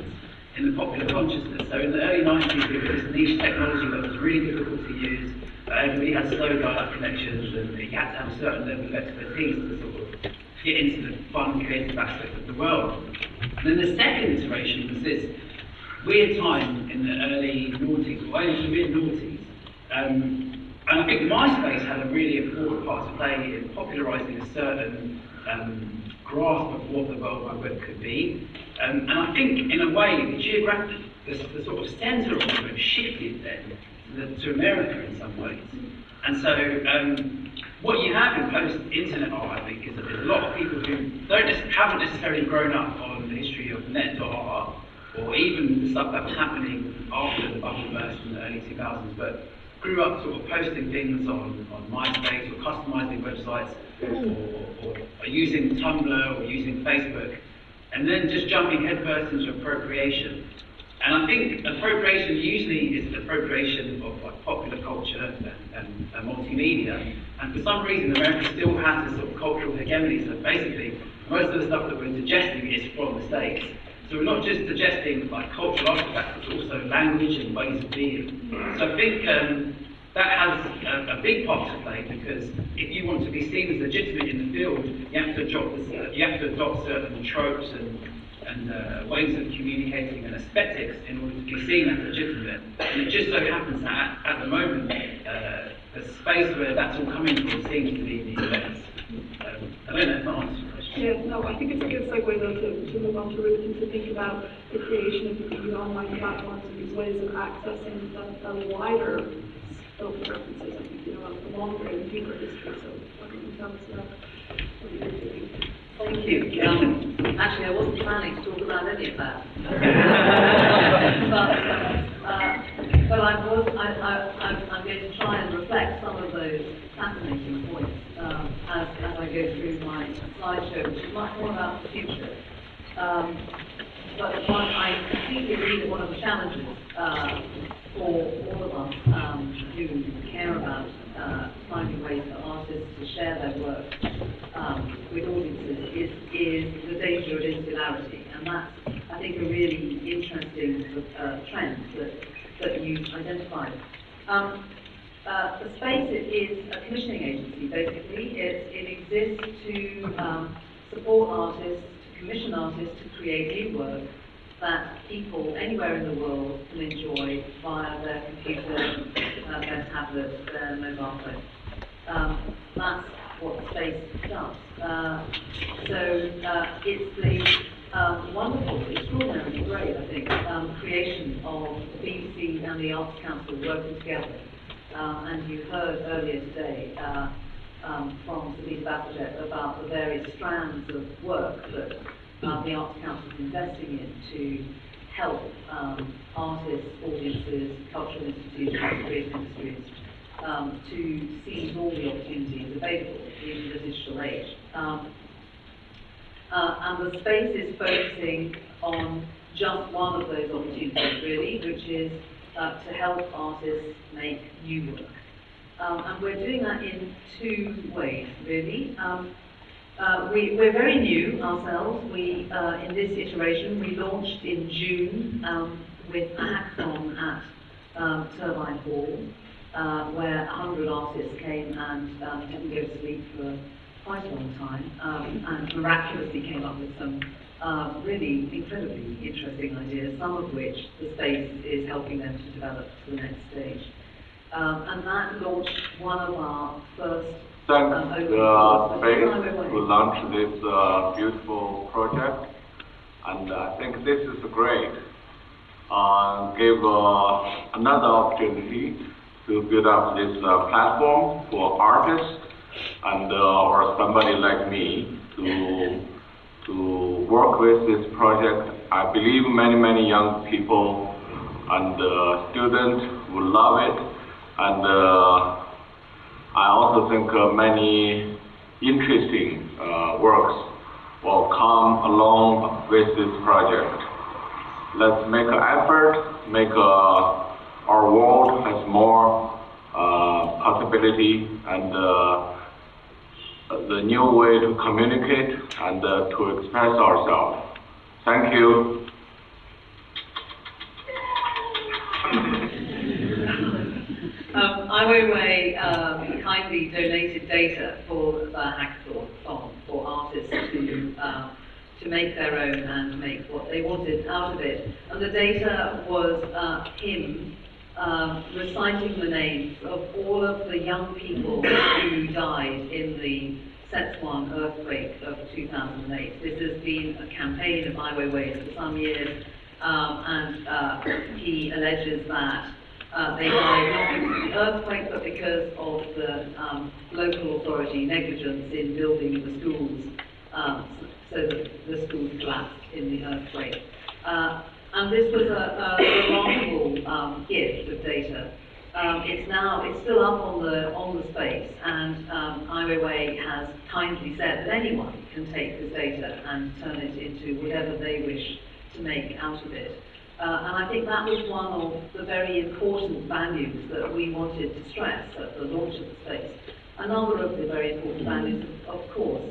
in the popular consciousness. So in the early 90s, it was this niche technology that was really difficult to use. Everybody had slow dial-up connections, and you had to have a certain level of expertise to sort of get into the fun, creative aspect of the world. And then the second iteration was this weird time in the early noughties, or early to mid-noughties. And I think MySpace had a really important part to play in popularising a certain grasp of what the World Wide Web could be. And I think, in a way, the sort of centre of the web shifted then to America in some ways. And so, what you have in post-internet art, I think, is that there's a lot of people who haven't necessarily grown up on the history of net.art, or even the stuff that was happening after the bubble burst in the early 2000s, but grew up sort of posting things on MySpace or customising websites or using Tumblr or using Facebook, and then just jumping headfirst into appropriation. And I think appropriation usually is appropriation of like popular culture and multimedia. And for some reason, America still has this sort of cultural hegemony. So basically, most of the stuff that we're digesting is from the States. So we're not just digesting like cultural artifacts, but also language and ways of being. So I think that has a big part to play, because if you want to be seen as legitimate in the field, you have to adopt certain tropes and ways of communicating and aesthetics in order to be seen as legitimate. And it just so happens that at the moment, the space where that's all coming from seems to be the US. I don't know if that answers your question. Yeah, no, I think it's a good segue though to move on to Ruth and to think about the creation of these online platforms and these ways of accessing the wider scope of references. I think, a longer and deeper history. So why don't you tell us about what you're doing? Thank you. Actually, I wasn't planning to talk about any of that. but I'm going to try and reflect some of those fascinating points as I go through my slideshow, which is much more about the future. But I completely agree that one of the challenges for all of us who care about finding ways for artists to share their work with audiences is the danger of insularity. And that's, I think, a really interesting trend that you identified. The Space is a commissioning agency, basically. It exists to support artists, to commission artists to create new work that people anywhere in the world can enjoy via their computer, their tablet, their mobile phone. That's what the space does. It's the wonderful, extraordinarily great, I think, creation of the BBC and the Arts Council working together. And you heard earlier today from Denise Bassett about the various strands of work that the Arts Council is investing in to help artists, audiences, cultural institutions, creative industries to seize all the opportunities available in the digital age. And the space is focusing on just one of those opportunities, really, which is to help artists make new work. And we're doing that in two ways, really. We're very new ourselves. In this iteration, we launched in June with a hackathon at Turbine Hall, where 100 artists came and didn't go to sleep for quite a long time, and miraculously came up with some really incredibly interesting ideas, some of which the space is helping them to develop to the next stage. And that launched one of our first Thanks the space to launch this beautiful project, and I think this is great. Give another opportunity to build up this platform for artists and or somebody like me to work with this project. I believe many young people and students will love it, and I also think many interesting works will come along with this project. Let's make an effort, make our world has more possibility and the new way to communicate and to express ourselves. Thank you. Ai Weiwei kindly donated data for the hackathon for artists to make their own and make what they wanted out of it. And the data was him reciting the names of all of the young people who died in the Sichuan earthquake of 2008. This has been a campaign of Ai Weiwei's for some years, and he alleges that they died not because of the earthquake, but because of the local authority negligence in building the schools, so that the schools collapsed in the earthquake. And this was a remarkable gift of data. It's still up on the space, and Ai Weiwei has kindly said that anyone can take this data and turn it into whatever they wish to make out of it. And I think that was one of the very important values that we wanted to stress at the launch of the space. Another of the very important values, of course,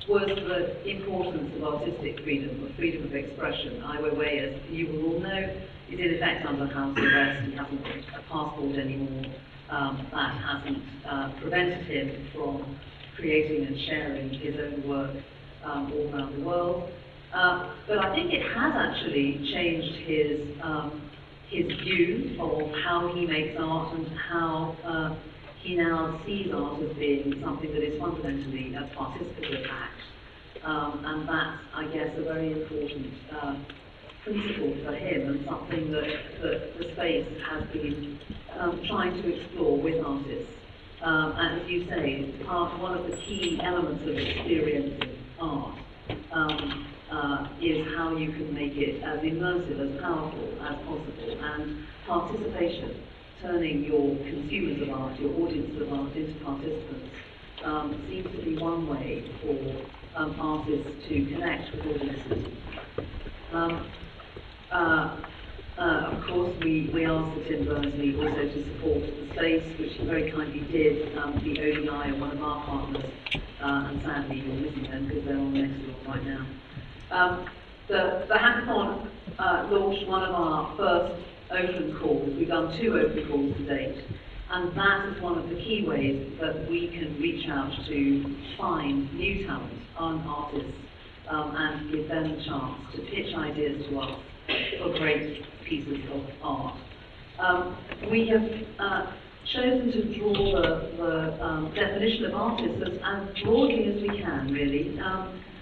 was the importance of artistic freedom, of freedom of expression. Ai Weiwei, as you will all know, is in effect under house arrest. He hasn't got a passport anymore. That hasn't prevented him from creating and sharing his own work all around the world. But I think it has actually changed his view of how he makes art and how he now sees art as being something that is fundamentally a participative act. And that's, I guess, a very important principle for him, and something that the space has been trying to explore with artists. And as you say, one of the key elements of experiencing art is how you can make it as immersive, as powerful as possible, and participation, turning your consumers of art, your audience of art into participants, seems to be one way for artists to connect with audiences. Of course, we asked the Tim Berners-Lee also to support the space, which he very kindly did. The ODI are one of our partners, and sadly you're missing them because they're on next door right now. The hackathon launched one of our first open calls. We've done 2 open calls to date, and that is one of the key ways that we can reach out to find new talent on artists and give them a chance to pitch ideas to us for great pieces of art. We have chosen to draw the definition of artists as broadly as we can, really.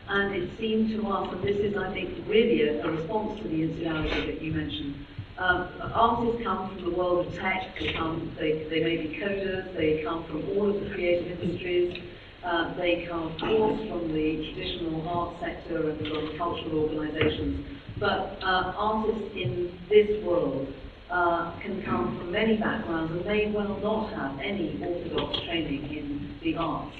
And it seemed to us, and this is, I think, really a response to the insularity that you mentioned. Artists come from the world of tech, they may be coders, they come from all of the creative industries, they come, of course, from the traditional art sector and from cultural organisations. But artists in this world can come from many backgrounds and may well not have any orthodox training in the arts.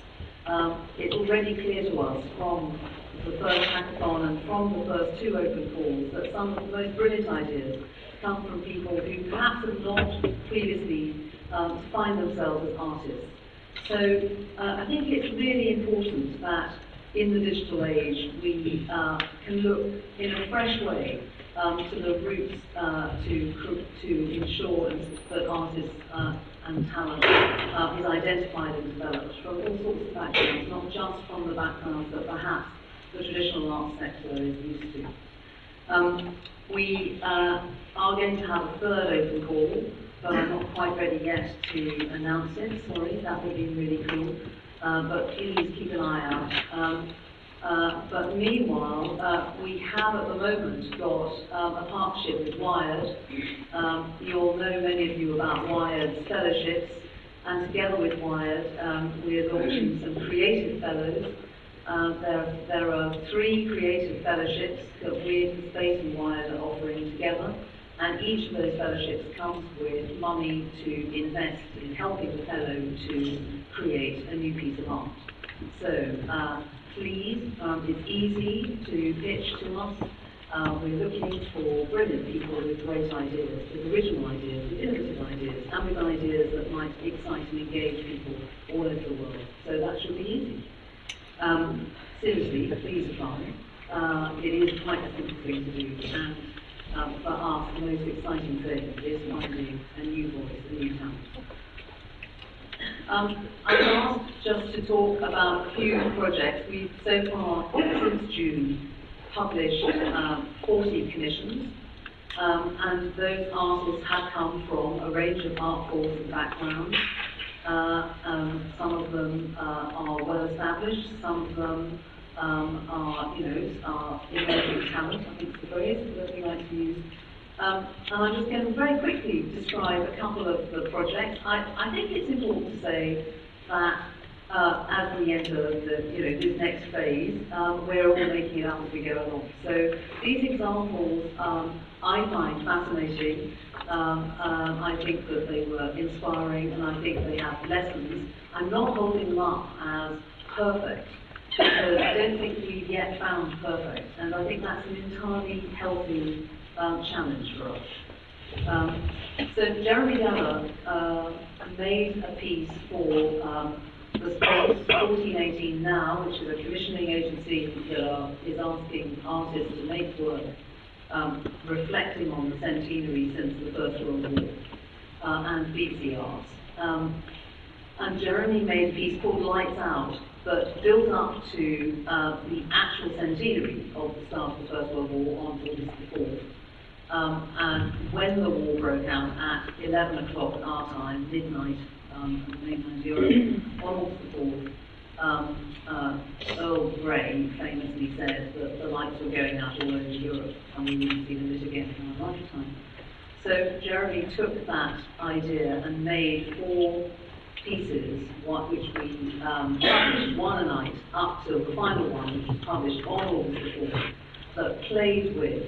It's already clear to us from the first hackathon and from the first 2 open calls that some of the most brilliant ideas come from people who perhaps have not previously defined themselves as artists. So I think it's really important that in the digital age we can look in a fresh way to the roots to ensure that artists and talent is identified and developed from all sorts of backgrounds, not just from the backgrounds that perhaps the traditional arts sector is used to. We are going to have a 3rd open call, but I'm not quite ready yet to announce it. Sorry, that would be really cool. But please keep an eye out. But meanwhile, we have at the moment got a partnership with Wired. You'll know, many of you, about Wired's fellowships, and together with Wired, we're launching some creative fellows. There are 3 creative fellowships that we at the Space and Wired are offering together, and each of those fellowships comes with money to invest in helping the fellow to create a new piece of art. So please, it's easy to pitch to us. We're looking for brilliant people with great ideas, with original ideas, with innovative ideas, and with ideas that might excite and engage people all over the world. So that should be easy. Seriously, please apply. It is quite a simple thing to do, and for us, the most exciting thing is finding a new voice, a new talent. I'm asked just to talk about a few projects. We've so far, since June, published 40 commissions, and those artists have come from a range of art forms and backgrounds. Some of them are well established, some of them are emerging talent, I think is the phrase that we like to use. And I'm just going to very quickly describe a couple of the projects. I think it's important to say that as we enter this next phase, we're all making it up as we go along. So these examples I find fascinating. I think that they were inspiring, and I think they have lessons. I'm not holding them up as perfect, because I don't think we've yet found perfect, and I think that's an entirely healthy challenge for us. So Jeremy Deller made a piece for the Space 1418 Now, which is a commissioning agency that is asking artists to make work reflecting on the centenary since the First World War, and BBC Arts. And Jeremy made a piece called Lights Out that built up to the actual centenary of the start of the First World War on August the 4th. And when the war broke out at 11 o'clock our time, midnight, mainland Europe, on August the 4th, Earl Grey famously said that the lights were going out all over Europe and we wouldn't see them lit again in our lifetime. So Jeremy took that idea and made 4 pieces, which we published one a night up till the final one, which was published on August the 4th, that played with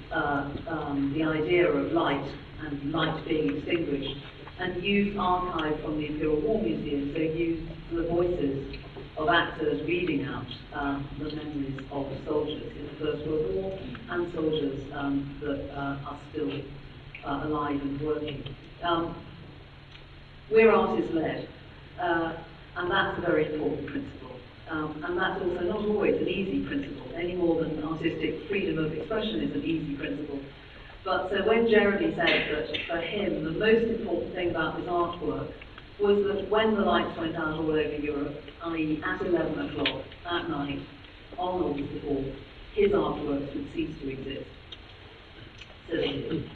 the idea of light and light being extinguished, and used archive from the Imperial War Museum. So used the voices of actors reading out the memories of soldiers in the First World War and soldiers that are still alive and working. We're artist-led, and that's a very important principle. And that's also not always an easy principle, any more than artistic freedom of expression is an easy principle. But so when Jeremy said that for him the most important thing about his artwork was that when the lights went out all over Europe, i.e. at 11 o'clock at night, Arnold's before, his artworks would cease to exist. So they did.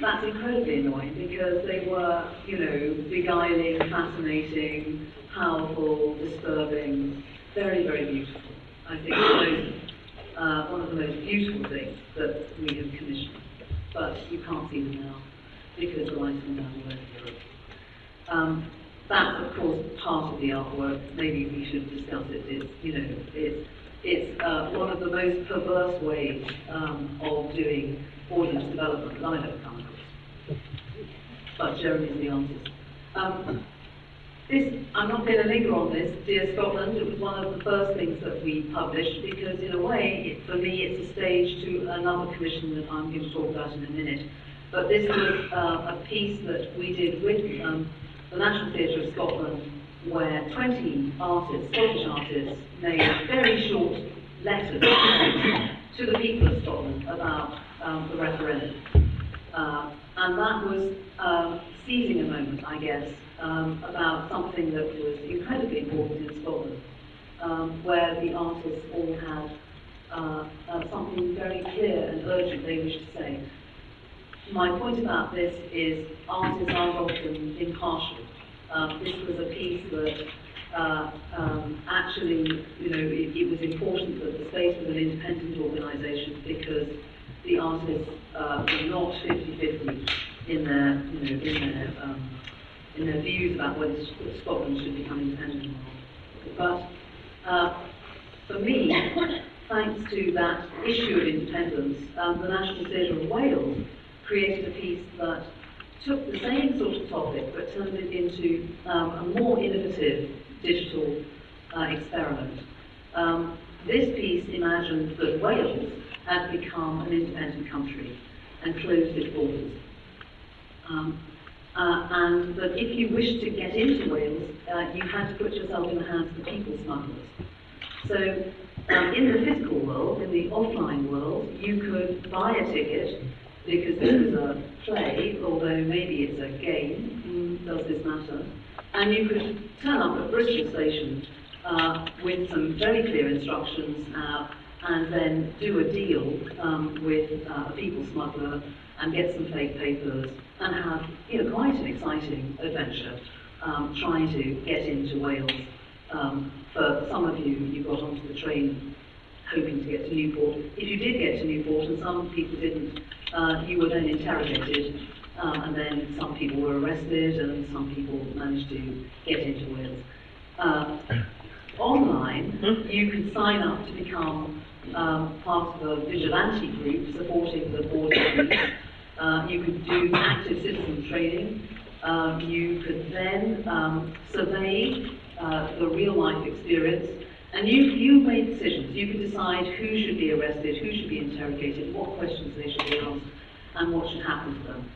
That's incredibly annoying because they were, beguiling, fascinating, powerful, disturbing, very, very beautiful. I think one of the most beautiful things that we have commissioned. But you can't see them now because the lights went down all over Europe. That's, of course, part of the artwork. Maybe we should discuss it. It's one of the most perverse ways of doing audience development that I've ever come across. But Jeremy's the artist. I'm not going to linger on this. Dear Scotland, it was one of the first things that we published because, in a way, for me, it's a stage to another commission that I'm going to talk about in a minute. But this was a piece that we did with the National Theatre of Scotland, where 20 artists, Scottish artists, made very short letters to the people of Scotland about the referendum. And that was seizing a moment, I guess, about something that was incredibly important in Scotland, where the artists all had something very clear and urgent they wished to say. My point about this is artists aren't often impartial. This was a piece that actually, it was important that the space was an independent organisation because the artists were not 50-50 in their views about whether Scotland should become independent or not. But for me, thanks to that issue of independence, the National Theatre of Wales created a piece that took the same sort of topic but turned it into a more innovative digital experiment. This piece imagined that Wales had become an independent country and closed its borders. And that if you wished to get into Wales, you had to put yourself in the hands of the people smugglers. So in the physical world, in the offline world, you could buy a ticket because this was a play, although maybe it's a game, does this matter? And you could turn up at Bristol Station with some very clear instructions and then do a deal with a people smuggler and get some fake papers and have quite an exciting adventure trying to get into Wales. For some of you, you got onto the train hoping to get to Newport. If you did get to Newport, and some people didn't, you were then interrogated, and then some people were arrested, and some people managed to get into Wales. Online, you could sign up to become part of a vigilante group supporting the border police. You could do active citizen training. You could then survey the real-life experience. And you made decisions. You could decide who should be arrested, who should be interrogated, what questions they should be asked, and what should happen to them.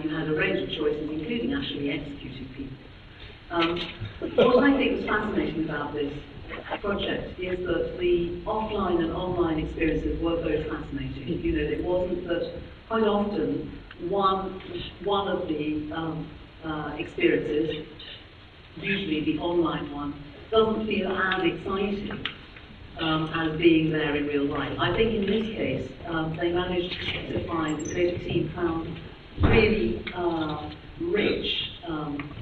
You had a range of choices, including actually executing people. What I think was fascinating about this project is that the offline and online experiences were both fascinating. It wasn't that quite often one of the experiences, usually the online one, doesn't feel as exciting as being there in real life. I think in this case, they managed to find, the creative team found really rich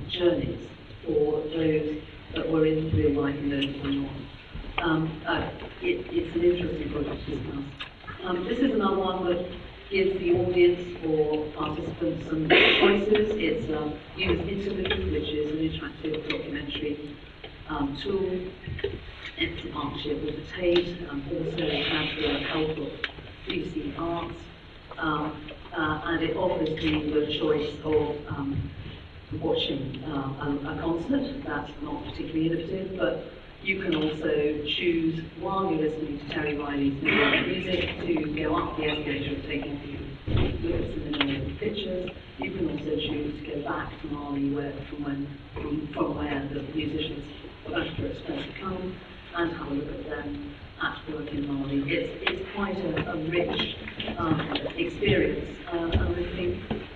journeys for those that were in real life and those that were not. It's an interesting project to discuss. This is another one that gives the audience or participants some choices. It's used Interlude, which is an interactive documentary tool. It's a partnership with the Tate, also has the help of BBC Arts, and it offers you the choice of watching a concert. That's not particularly innovative, but you can also choose, while you're listening to Terry Riley's music, to go up the escalator and take a few looks in the pictures. You can also choose to go back to Mali, from where the musicians of Africa Express have come, and have a look at them at work in Mali. It's quite a rich experience, and I think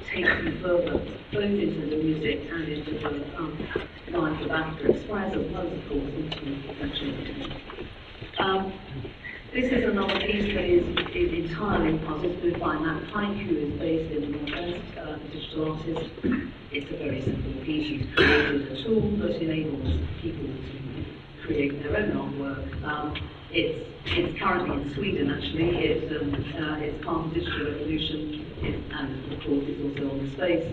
takes you further, both into the music and into the life of Africa Express, as well as, of course, into the This is another piece that is entirely participatory finance. Haiku is based in the digital artist. It's a very simple piece. You've created a tool that enables people to create their own artwork. It's currently in Sweden, actually. It's part of Digital Revolution, and of course it's also on the space.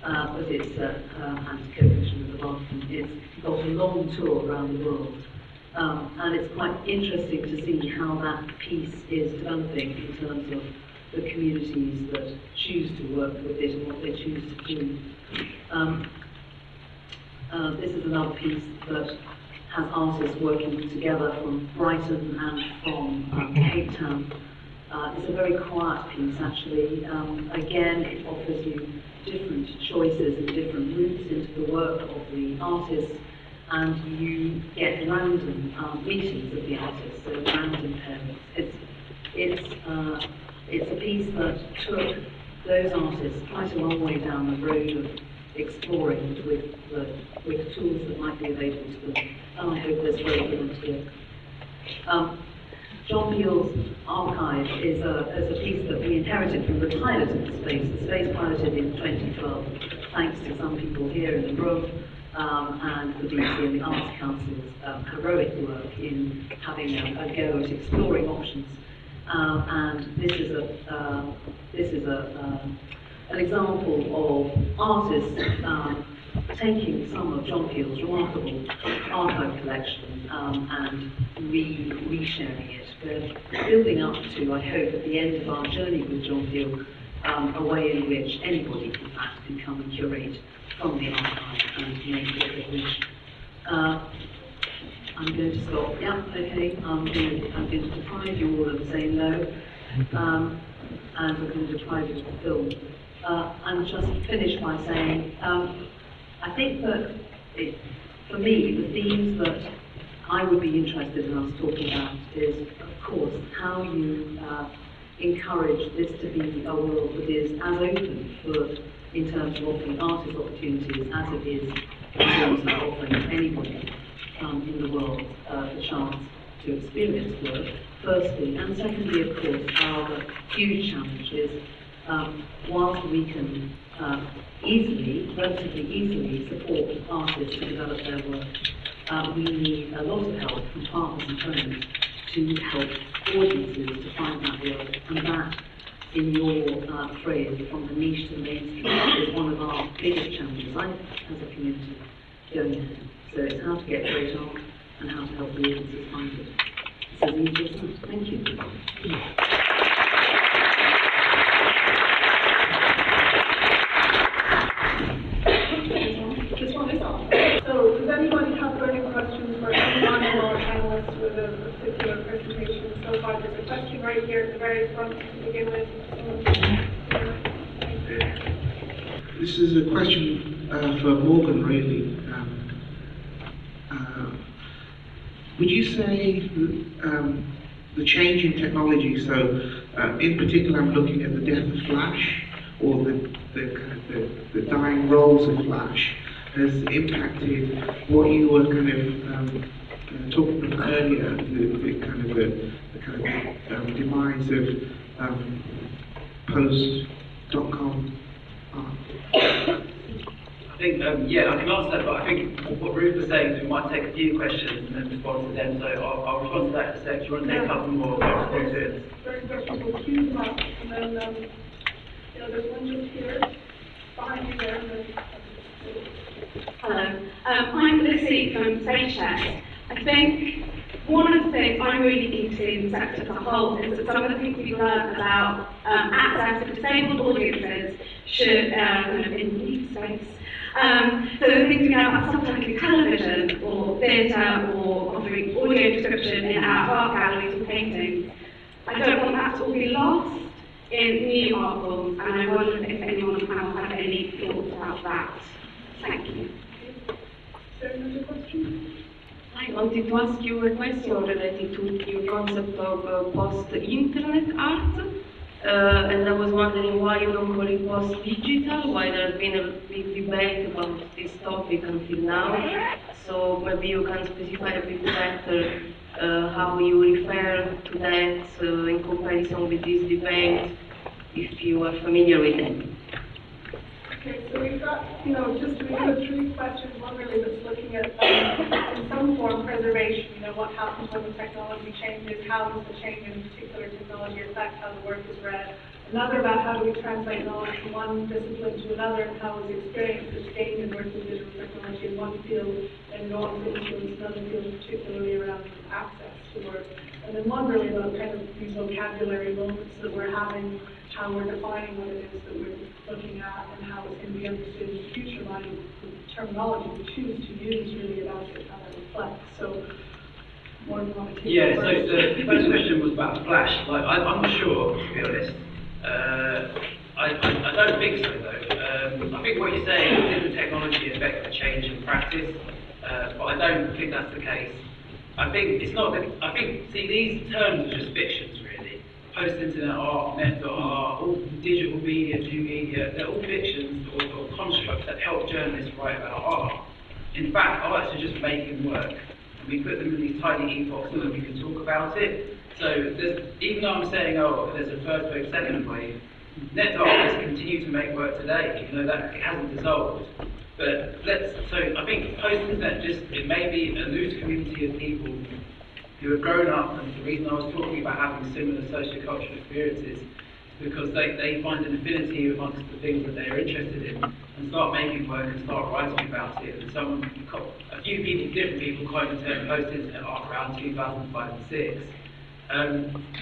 But it's and co-creation with the London. It's got a long tour around the world. And it's quite interesting to see how that piece is developing in terms of the communities that choose to work with it and what they choose to do. This is another piece that has artists working together from Brighton and from Cape Town. It's a very quiet piece, actually. Again, it offers you different choices and different routes into the work of the artists, and you get random meetings of the artists, so random pairings. It's a piece that took those artists quite a long way down the road of exploring with tools that might be available to them, and I hope there's very good here. John Peel's archive is a piece that we inherited from the pilot of the space. The space piloted in 2012, thanks to some people here in the room, and the BBC and the Arts Council's heroic work in having a go at exploring options. And this is an example of artists taking some of John Peel's remarkable archive collection and resharing it. We're building up to, I hope, at the end of our journey with John Peel, a way in which anybody, in fact, can come and curate from the archive and make what they wish. I'm going to stop. Yeah, okay. I'm going to deprive you all of saying no, and I'm going to deprive you of the film. And just finish by saying, I think that for me, the themes that I would be interested in us talking about is, of course, how you encourage this to be a world that is as open in terms of offering artist opportunities as it is in terms of offering anybody in the world the chance to experience work, firstly. And secondly, of course, our huge challenge is, whilst we can relatively easily support artists to develop their work, we need a lot of help from partners and friends to help audiences to find that work. And that, in your phrase, from the niche to the mainstream, is one of our biggest challenges, I think, as a community going ahead. So it's how to get great art and how to help the audiences find it. It's as easy as that. Thank you. This one is on. So does anybody have burning questions for anyone of our panelists with a particular presentation? So far, there's a question right here at the very front to begin with. This is a question for Morgan, really. Would you say the change in technology, so in particular I'm looking at the death of Flash, or the dying roles of Flash, has impacted what you were kind of talking about earlier, the demise of post.com art? I think, yeah, I can answer that, but I think what Ruth was saying is we might take a few questions and then respond to them, so I'll respond to that in a sec. Do you want to take a couple more? I'll respond to it. Very questions, we'll queue them up, and then, there's one just here, behind you there. Hello, I'm Lucy from SpaceX. I think one of the things I'm really interested in the sector as a whole is that some of the things we've learned about access to disabled audiences should kind of in space. So the things we know about subtitling television or theatre or offering audio description in our art galleries and paintings, I don't want that to all be lost in new art forms, and I wonder if anyone on the panel had any thoughts about that. Thank you. Is there another question? I wanted to ask you a question related to your concept of post-internet art. And I was wondering why you don't call it post-digital, why there's been a big debate about this topic until now. So So maybe you can specify a bit better how you refer to that in comparison with this debate, if you are familiar with it. Okay, so we've got, just to go through questions, one really that's looking at, in some form, preservation, what happens when the technology changes, how does the change in a particular technology affect how the work is read. Another about how do we translate knowledge from one discipline to another, and how is the experience that's gained in working with digital technology in one field enormous influence, another field particularly around access to work. And then one really about kind of these vocabulary moments that we're having, how we're defining what it is that we're looking at, and how it's going to be understood in the future by the terminology we choose to use really about it, how that reflects. So, more than want to take so the first question was about Flash. I'm not sure, to be honest. I don't think so, though. I think what you're saying is the technology affects the change in practice, but I don't think that's the case. I think it's not. See, these terms are just fictions, really. Post-internet art, meta art, all digital media, new media, they're all fictions or constructs that help journalists write about art. In fact, artists are just making work. And we put them in these tiny e-boxes and we can talk about it. So even though I'm saying, there's a first wave, second wave, net artists continue to make work today, even though that it hasn't dissolved. But I think post-internet it may be a loose community of people who have grown up, and the reason I was talking about having similar sociocultural experiences is because they find an affinity amongst the things that they're interested in and start making work and start writing about it. And a few people, different people, coined the term post-internet art around 2005 and 6.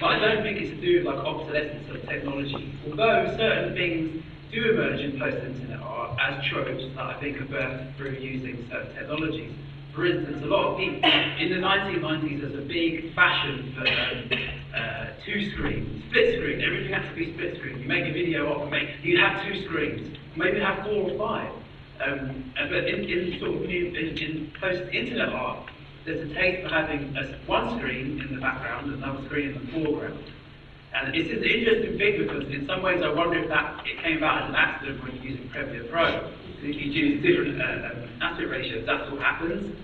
But I don't think it's to do with obsolescence of technology, although certain things do emerge in post-internet art as tropes that I think are birthed through using certain technologies. For instance, a lot of people in the 1990s there's a big fashion for two-screen, split screen. Everything has to be split screen. You make a video of you have two screens, maybe have 4 or 5. But in post-internet art, there's a taste for having one screen in the background and another screen in the foreground. And it's an interesting thing because in some ways I wonder if it came about as an accident when you're using Premiere Pro. If you use different aspect ratios, that's what happens.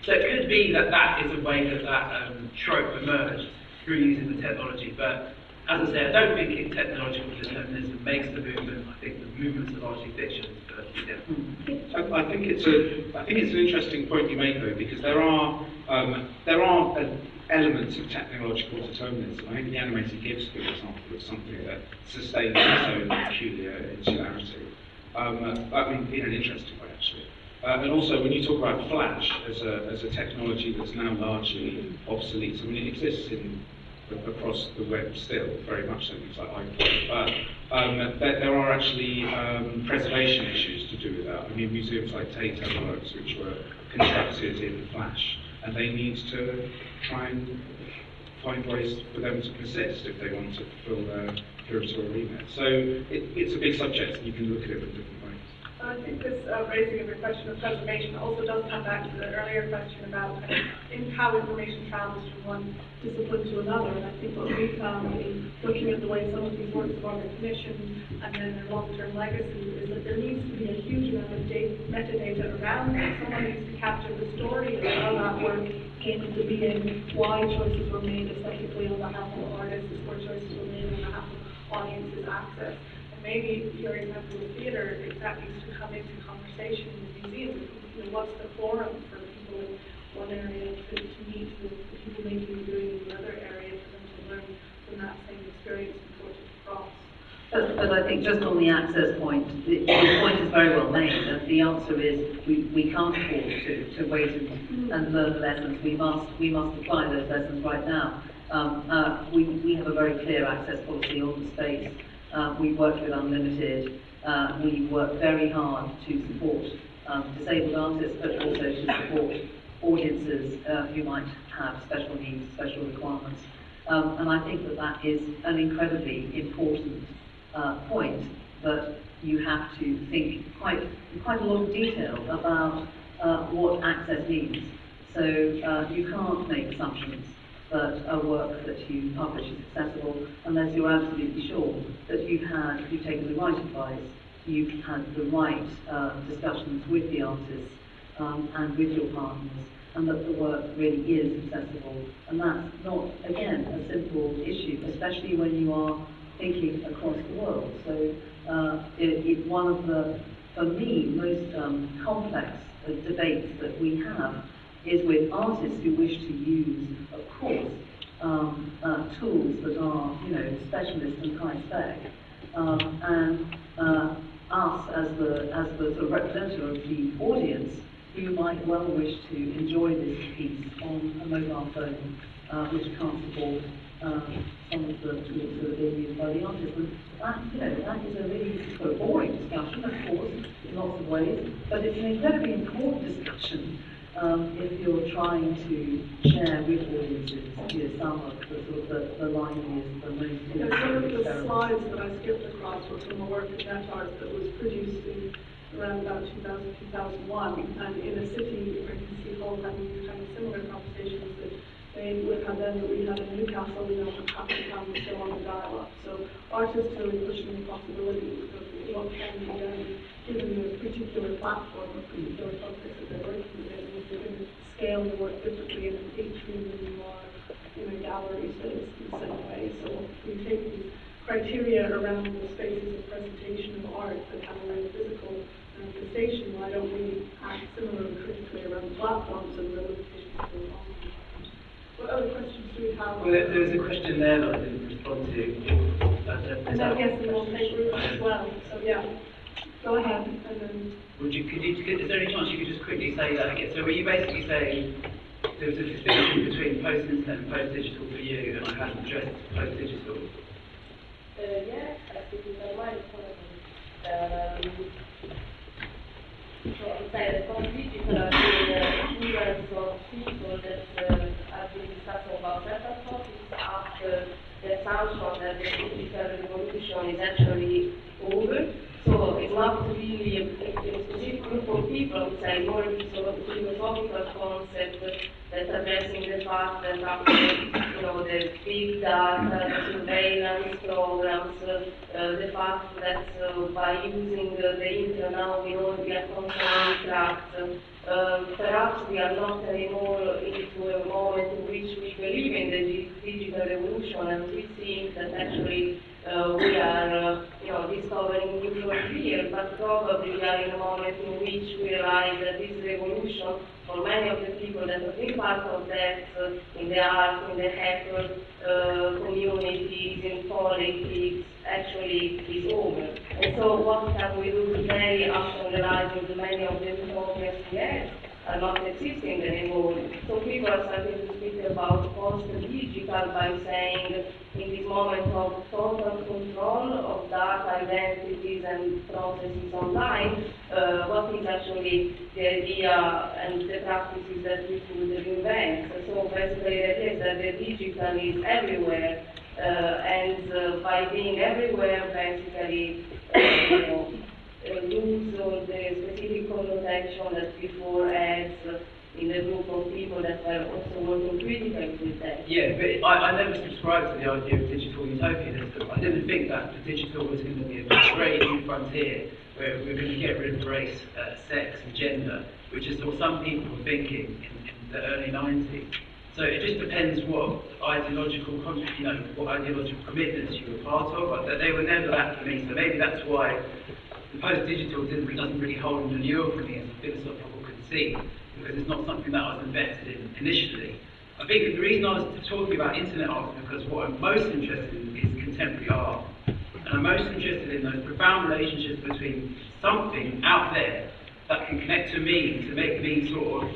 So it could be that is a way that trope emerged through using the technology. But as I say, I don't think technological determinism makes the movement. I think the movements are largely fictions. But yeah. I think it's an interesting point you make though, because there are elements of technological determinism. I think the animated GIFs, for example, is something that sustains its own peculiar insularity. In an interesting way, actually. And also, when you talk about Flash as a technology that's now largely obsolete, I mean, it exists across the web still, very much so, things like iPod. But there are actually preservation issues to do with that. I mean, museums like Tate have works which were constructed in Flash, and they need to try and find ways for them to persist if they want to fulfill their curatorial remit. So it's a big subject, and you can look at it in different ways. I think this raising of the question of preservation also does come back to the earlier question about how information travels from one discipline to another. And I think what we found in looking at the way some of these works are commissioned and then their long-term legacy is that there needs to be a huge amount of metadata around it. Someone needs to capture the story of how that work came into being, why choices were made aesthetically on behalf of artists, or choices were made on behalf of audiences' access. Maybe your example of theatre, that needs to come into conversation with museums. What's the forum for people in one area to meet with the people maybe doing in another area for them to learn from that same experience and put it across? But I think just on the access point, the point is very well made. And the answer is we can't afford to wait and learn lessons. We must apply those lessons right now. We have a very clear access policy on the space. We work with Unlimited. We work very hard to support disabled artists, but also to support audiences who might have special needs, special requirements. And I think that is an incredibly important point, that you have to think quite a lot of detail about what access means. So you can't make assumptions that a work that you publish is accessible unless you're absolutely sure that you've taken the right advice, you've had the right discussions with the artists, and with your partners, and that the work really is accessible. And that's not, again, a simple issue, especially when you are thinking across the world. So one of the, for me, most complex debates that we have is with artists who wish to use, of course, tools that are, specialist and high spec, and us as the sort of representative of the audience who might well wish to enjoy this piece on a mobile phone, which can't support some of the tools that are being used by the artist. And that is a really sort of boring discussion, of course, in lots of ways, but it's an incredibly important discussion if you're trying to share with audiences some of the sort of the liveliest, the most some of the slides that I skipped across were from a work of NetArt that was produced in around about 2000, 2001, and in a city where you can see Hull having kind of similar conversations that they would have then that we had in Newcastle, half the town was still on the dial-up. So artists are really pushing the possibilities of what can be done given the particular platform or particular context that they're working with, and if they're going to scale the work differently in an atrium than you are in a gallery space in the same way. So we take these criteria around the spaces of presentation of art that have a very physical manifestation. Why don't we act similarly critically around the platforms and the limitations of the online? What other questions do we have? Well, there was a question there that I didn't respond to. And then yes, and we'll take Ruth as well. So yeah, go ahead. And then. Is there any chance you could just quickly say that again? So were you basically saying there was a distinction between post-internet and post-digital for you, and I hadn't addressed post-digital? Yes, I think it's normal. So inside the post-digital are the millions of people that have been discussing about certain topics after the assumption that the digital revolution is actually over. So it's not really a specific group of people, say more sort of philosophical concept that's addressing the fact that after the big data, the surveillance programs, the fact that by using the internet now we know we are constantly tracked. Perhaps we are not anymore into a moment in which we believe in the digital revolution, and we think that actually we are discovering new frontier, but probably we are in a moment in which we realize that this revolution, for many of the people that have been part of that, in the arts, in the hacker communities, in politics, actually is over. And so what can we do today after realizing that many of the utopias we had are not existing anymore? So people are starting to speak about post-digital by saying in this moment of total control of data, identities and processes online, what is actually the idea and the practices that we could reinvent. So basically the idea is that the digital is everywhere, and by being everywhere, basically, lose all the specific connotation that before had in the group of people that were also working critically with that. Yeah, but I never subscribed to the idea of digital utopias. I didn't think that the digital was going to be a great new frontier where we're going to get rid of race, sex and gender, which is what some people were thinking in the early 90s. So it just depends what ideological commitments you were part of. They were never that for me, so maybe that's why the post-digital doesn't really hold an allure for me as a philosophical conceit, because it's not something that I was invested in initially. I think the reason I was talking about internet art is because what I'm most interested in is contemporary art. And I'm most interested in those profound relationships between something out there that can connect to me, to make me sort of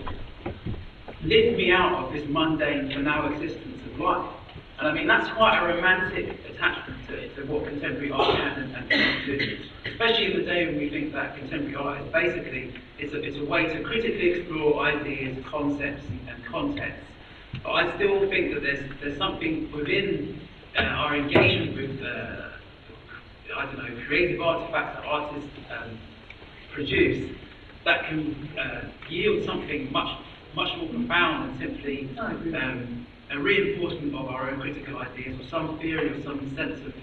lift me out of this mundane, banal existence of life. And I mean, that's quite a romantic attachment to what contemporary art can and cannot do. Especially in the day when we think that contemporary art is basically, it's a way to critically explore ideas, concepts and contexts. But I still think that there's something within our engagement with, creative artifacts that artists produce that can yield something much more profound than simply a reinforcement of our own critical ideas, or some theory, or some sense of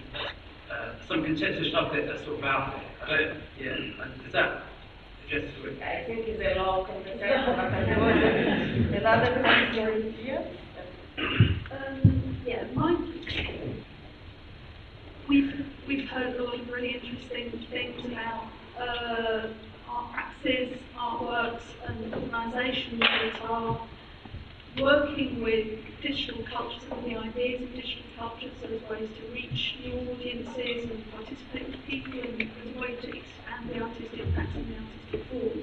some conceptual stuff that's sort of out there. Is just to I think it's a long conversation, but I was another question here. Yeah, we've heard a lot of really interesting things about art practices, artworks, and organisations that are working with digital cultures and the ideas of digital cultures as ways to reach new audiences and participate with people and as a way to expand the artistic practice and the artistic form.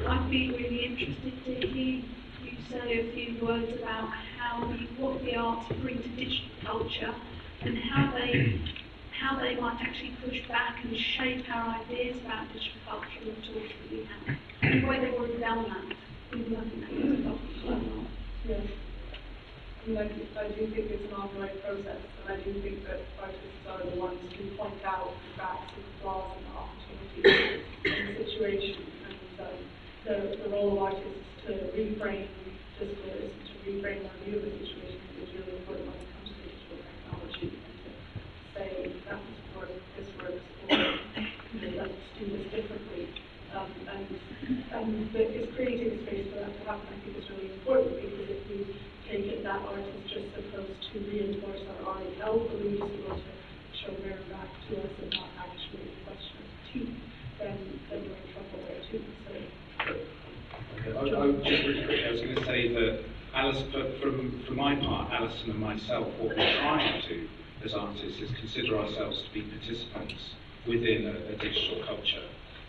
I'd be really interested to hear you say a few words about what the arts bring to digital culture and how they might actually push back and shape our ideas about digital culture and the tools that we have. The way they've already done that. Yes. I do think it's an ongoing process, and I do think that artists are the ones who point out the facts and the flaws and the opportunities in the situation. And the role of artists to reframe discourse, to reframe our view of the situation is really important when it comes to digital technology, and to say that this works, or let's do this differently. And it's creating a space for that to happen, I think, is really important, because if we take it that art is just supposed to reinforce our already held beliefs, or to show mirror back to us and not actually question our critique, then we're in trouble there too. Just really quickly, I was going to say that for my part, Alison and myself, what we're trying to, as artists, is consider ourselves to be participants within a digital culture.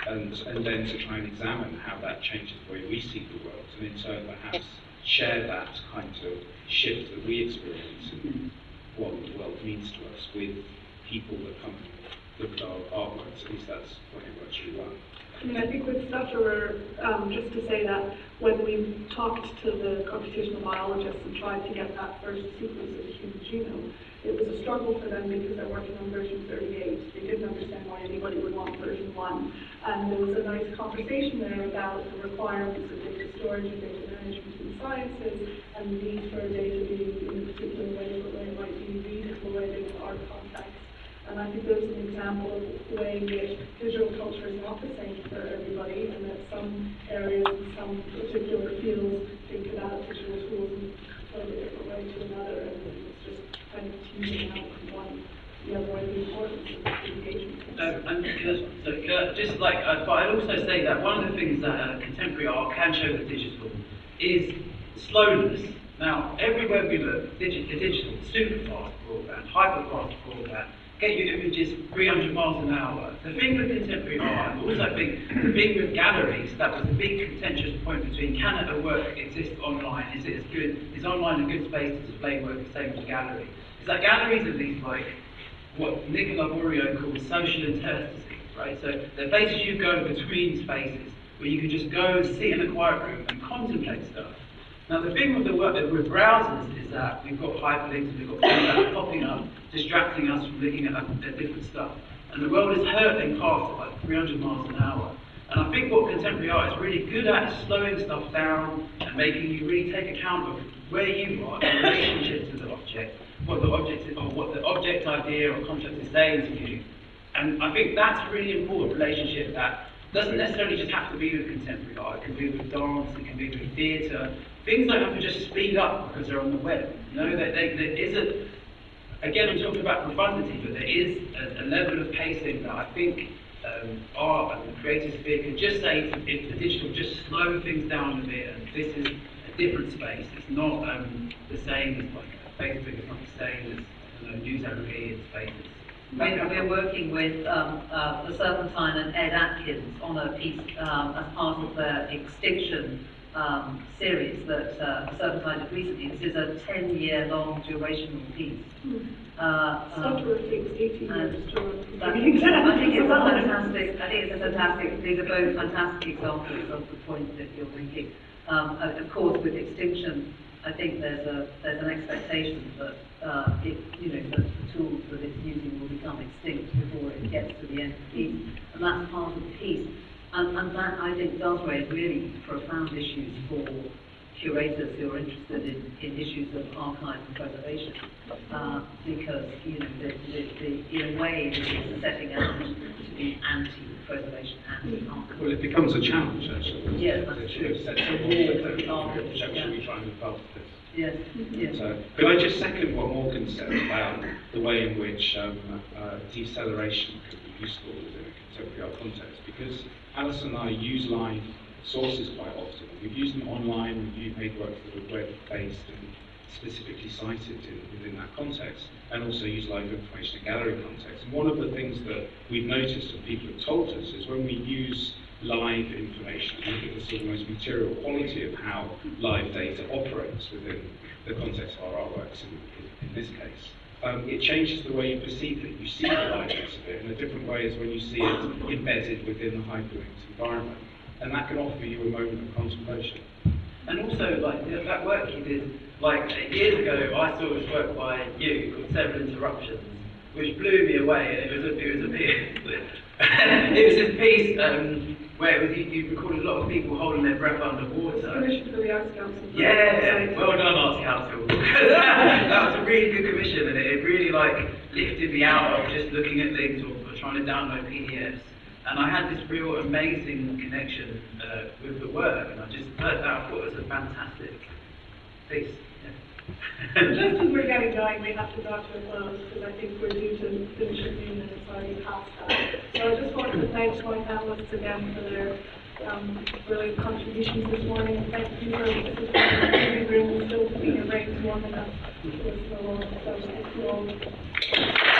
And then to try and examine how that changes the way we see the world, and in turn perhaps share that kind of shift that we experience in what the world means to us with people that come and look at our artworks. At least that's when it works really well. I mean, I think with Stutterer, just to say that when we talked to the computational biologists and tried to get that first sequence of the human genome, it was a struggle for them because they're working on version 38. They didn't understand why anybody would want version 1. And there was a nice conversation there about the requirements of data storage and data management in sciences, and the need for data being in a particular way, but where it might be redeployed in an art context. And I think there's an example of the way in which digital culture is not the same for everybody, and that some areas and some particular fields think about digital tools in a totally different way to another, and it's just kind of teasing out from one the other way the importance of engagement. But I'd also say that one of the things that contemporary art can show the digital is slowness. Now, everywhere we look, digital, super fast broadband, hyper fast broadband, get your images 300 miles an hour. The thing with contemporary art, and also think the thing with galleries, that was the big contentious point between can a work exist online? Is it as good? Is online a good space to display work the same as a gallery? Is that galleries are these like what Nicola Borio calls social interstices, right? So they're places you go between spaces where you can just go and sit in a quiet room and contemplate stuff. Now the thing with the work with browsers is that we've got hyperlinks and we've got things that are popping up, distracting us from looking at different stuff. And the world is hurtling past at like 300 miles an hour. And I think what contemporary art is really good at is slowing stuff down and making you really take account of where you are in relationship to the object, what the object is, or what the object idea or concept is saying to you. And I think that's a really important relationship that doesn't necessarily just have to be with contemporary art. It can be with dance, it can be with theatre. Things don't have to just speed up because they're on the web. You know, there is again, I'm talking about profundity, but there is a level of pacing that I think art and the creative sphere can just say to the digital, just slow things down a bit, and this is a different space. It's not the same as like Facebook, it's not the same as news aggregated spaces. We're working with the Serpentine and Ed Atkins on a piece as part of their Extinction series that Serpentine did recently. This is a 10-year-long durational piece. Stutterer takes 18 years to run. I think it's a fantastic. These are both fantastic examples of the point that you're making. Of course, with Extinction, I think there's an expectation that the tools that it's using will become extinct before it gets to the end of the piece, and that's part of the piece. And that, I think, does raise really profound issues for curators who are interested in issues of archive and preservation, because in a way it's setting out to be anti-preservation, anti-archive. Well, it becomes a challenge, actually. Yes, that's true. It's a wall conceptually trying to pass this. Yes, yes. So, could I just second what Morgan said about the way in which deceleration could be useful within a contemporary art context? Because Alice and I use live sources quite often. We've used them online, we've made works that are web-based and specifically cited within that context, and also use live information in gallery context. And one of the things that we've noticed and people have told us is when we use live information, look at the sort of most material quality of how live data operates within the context of our artworks in this case, it changes the way you perceive it. You see the liveness of it in a different way as when you see it embedded within the hyperlinked environment. And that can offer you a moment of contemplation. And also, like, that work you did, like, years ago, I saw this work by you called Several Interruptions, which blew me away, and it was a piece, it was this piece where you recorded a lot of people holding their breath underwater. Commission for the Arts Council. Yeah, well done, Arts Council. That was a really good commission, and it really, like, lifted me out of just looking at things or trying to download PDFs. And I had this real amazing connection with the work, and I just heard that. I thought it was a fantastic piece. Yeah. Just as we're getting going, we have to draw to a close because I think we're due to finish a few minutes already past that. So I just wanted to thank my panelists again for their brilliant contributions this morning. And thank you for the room still being a break warm enough. So thank you all.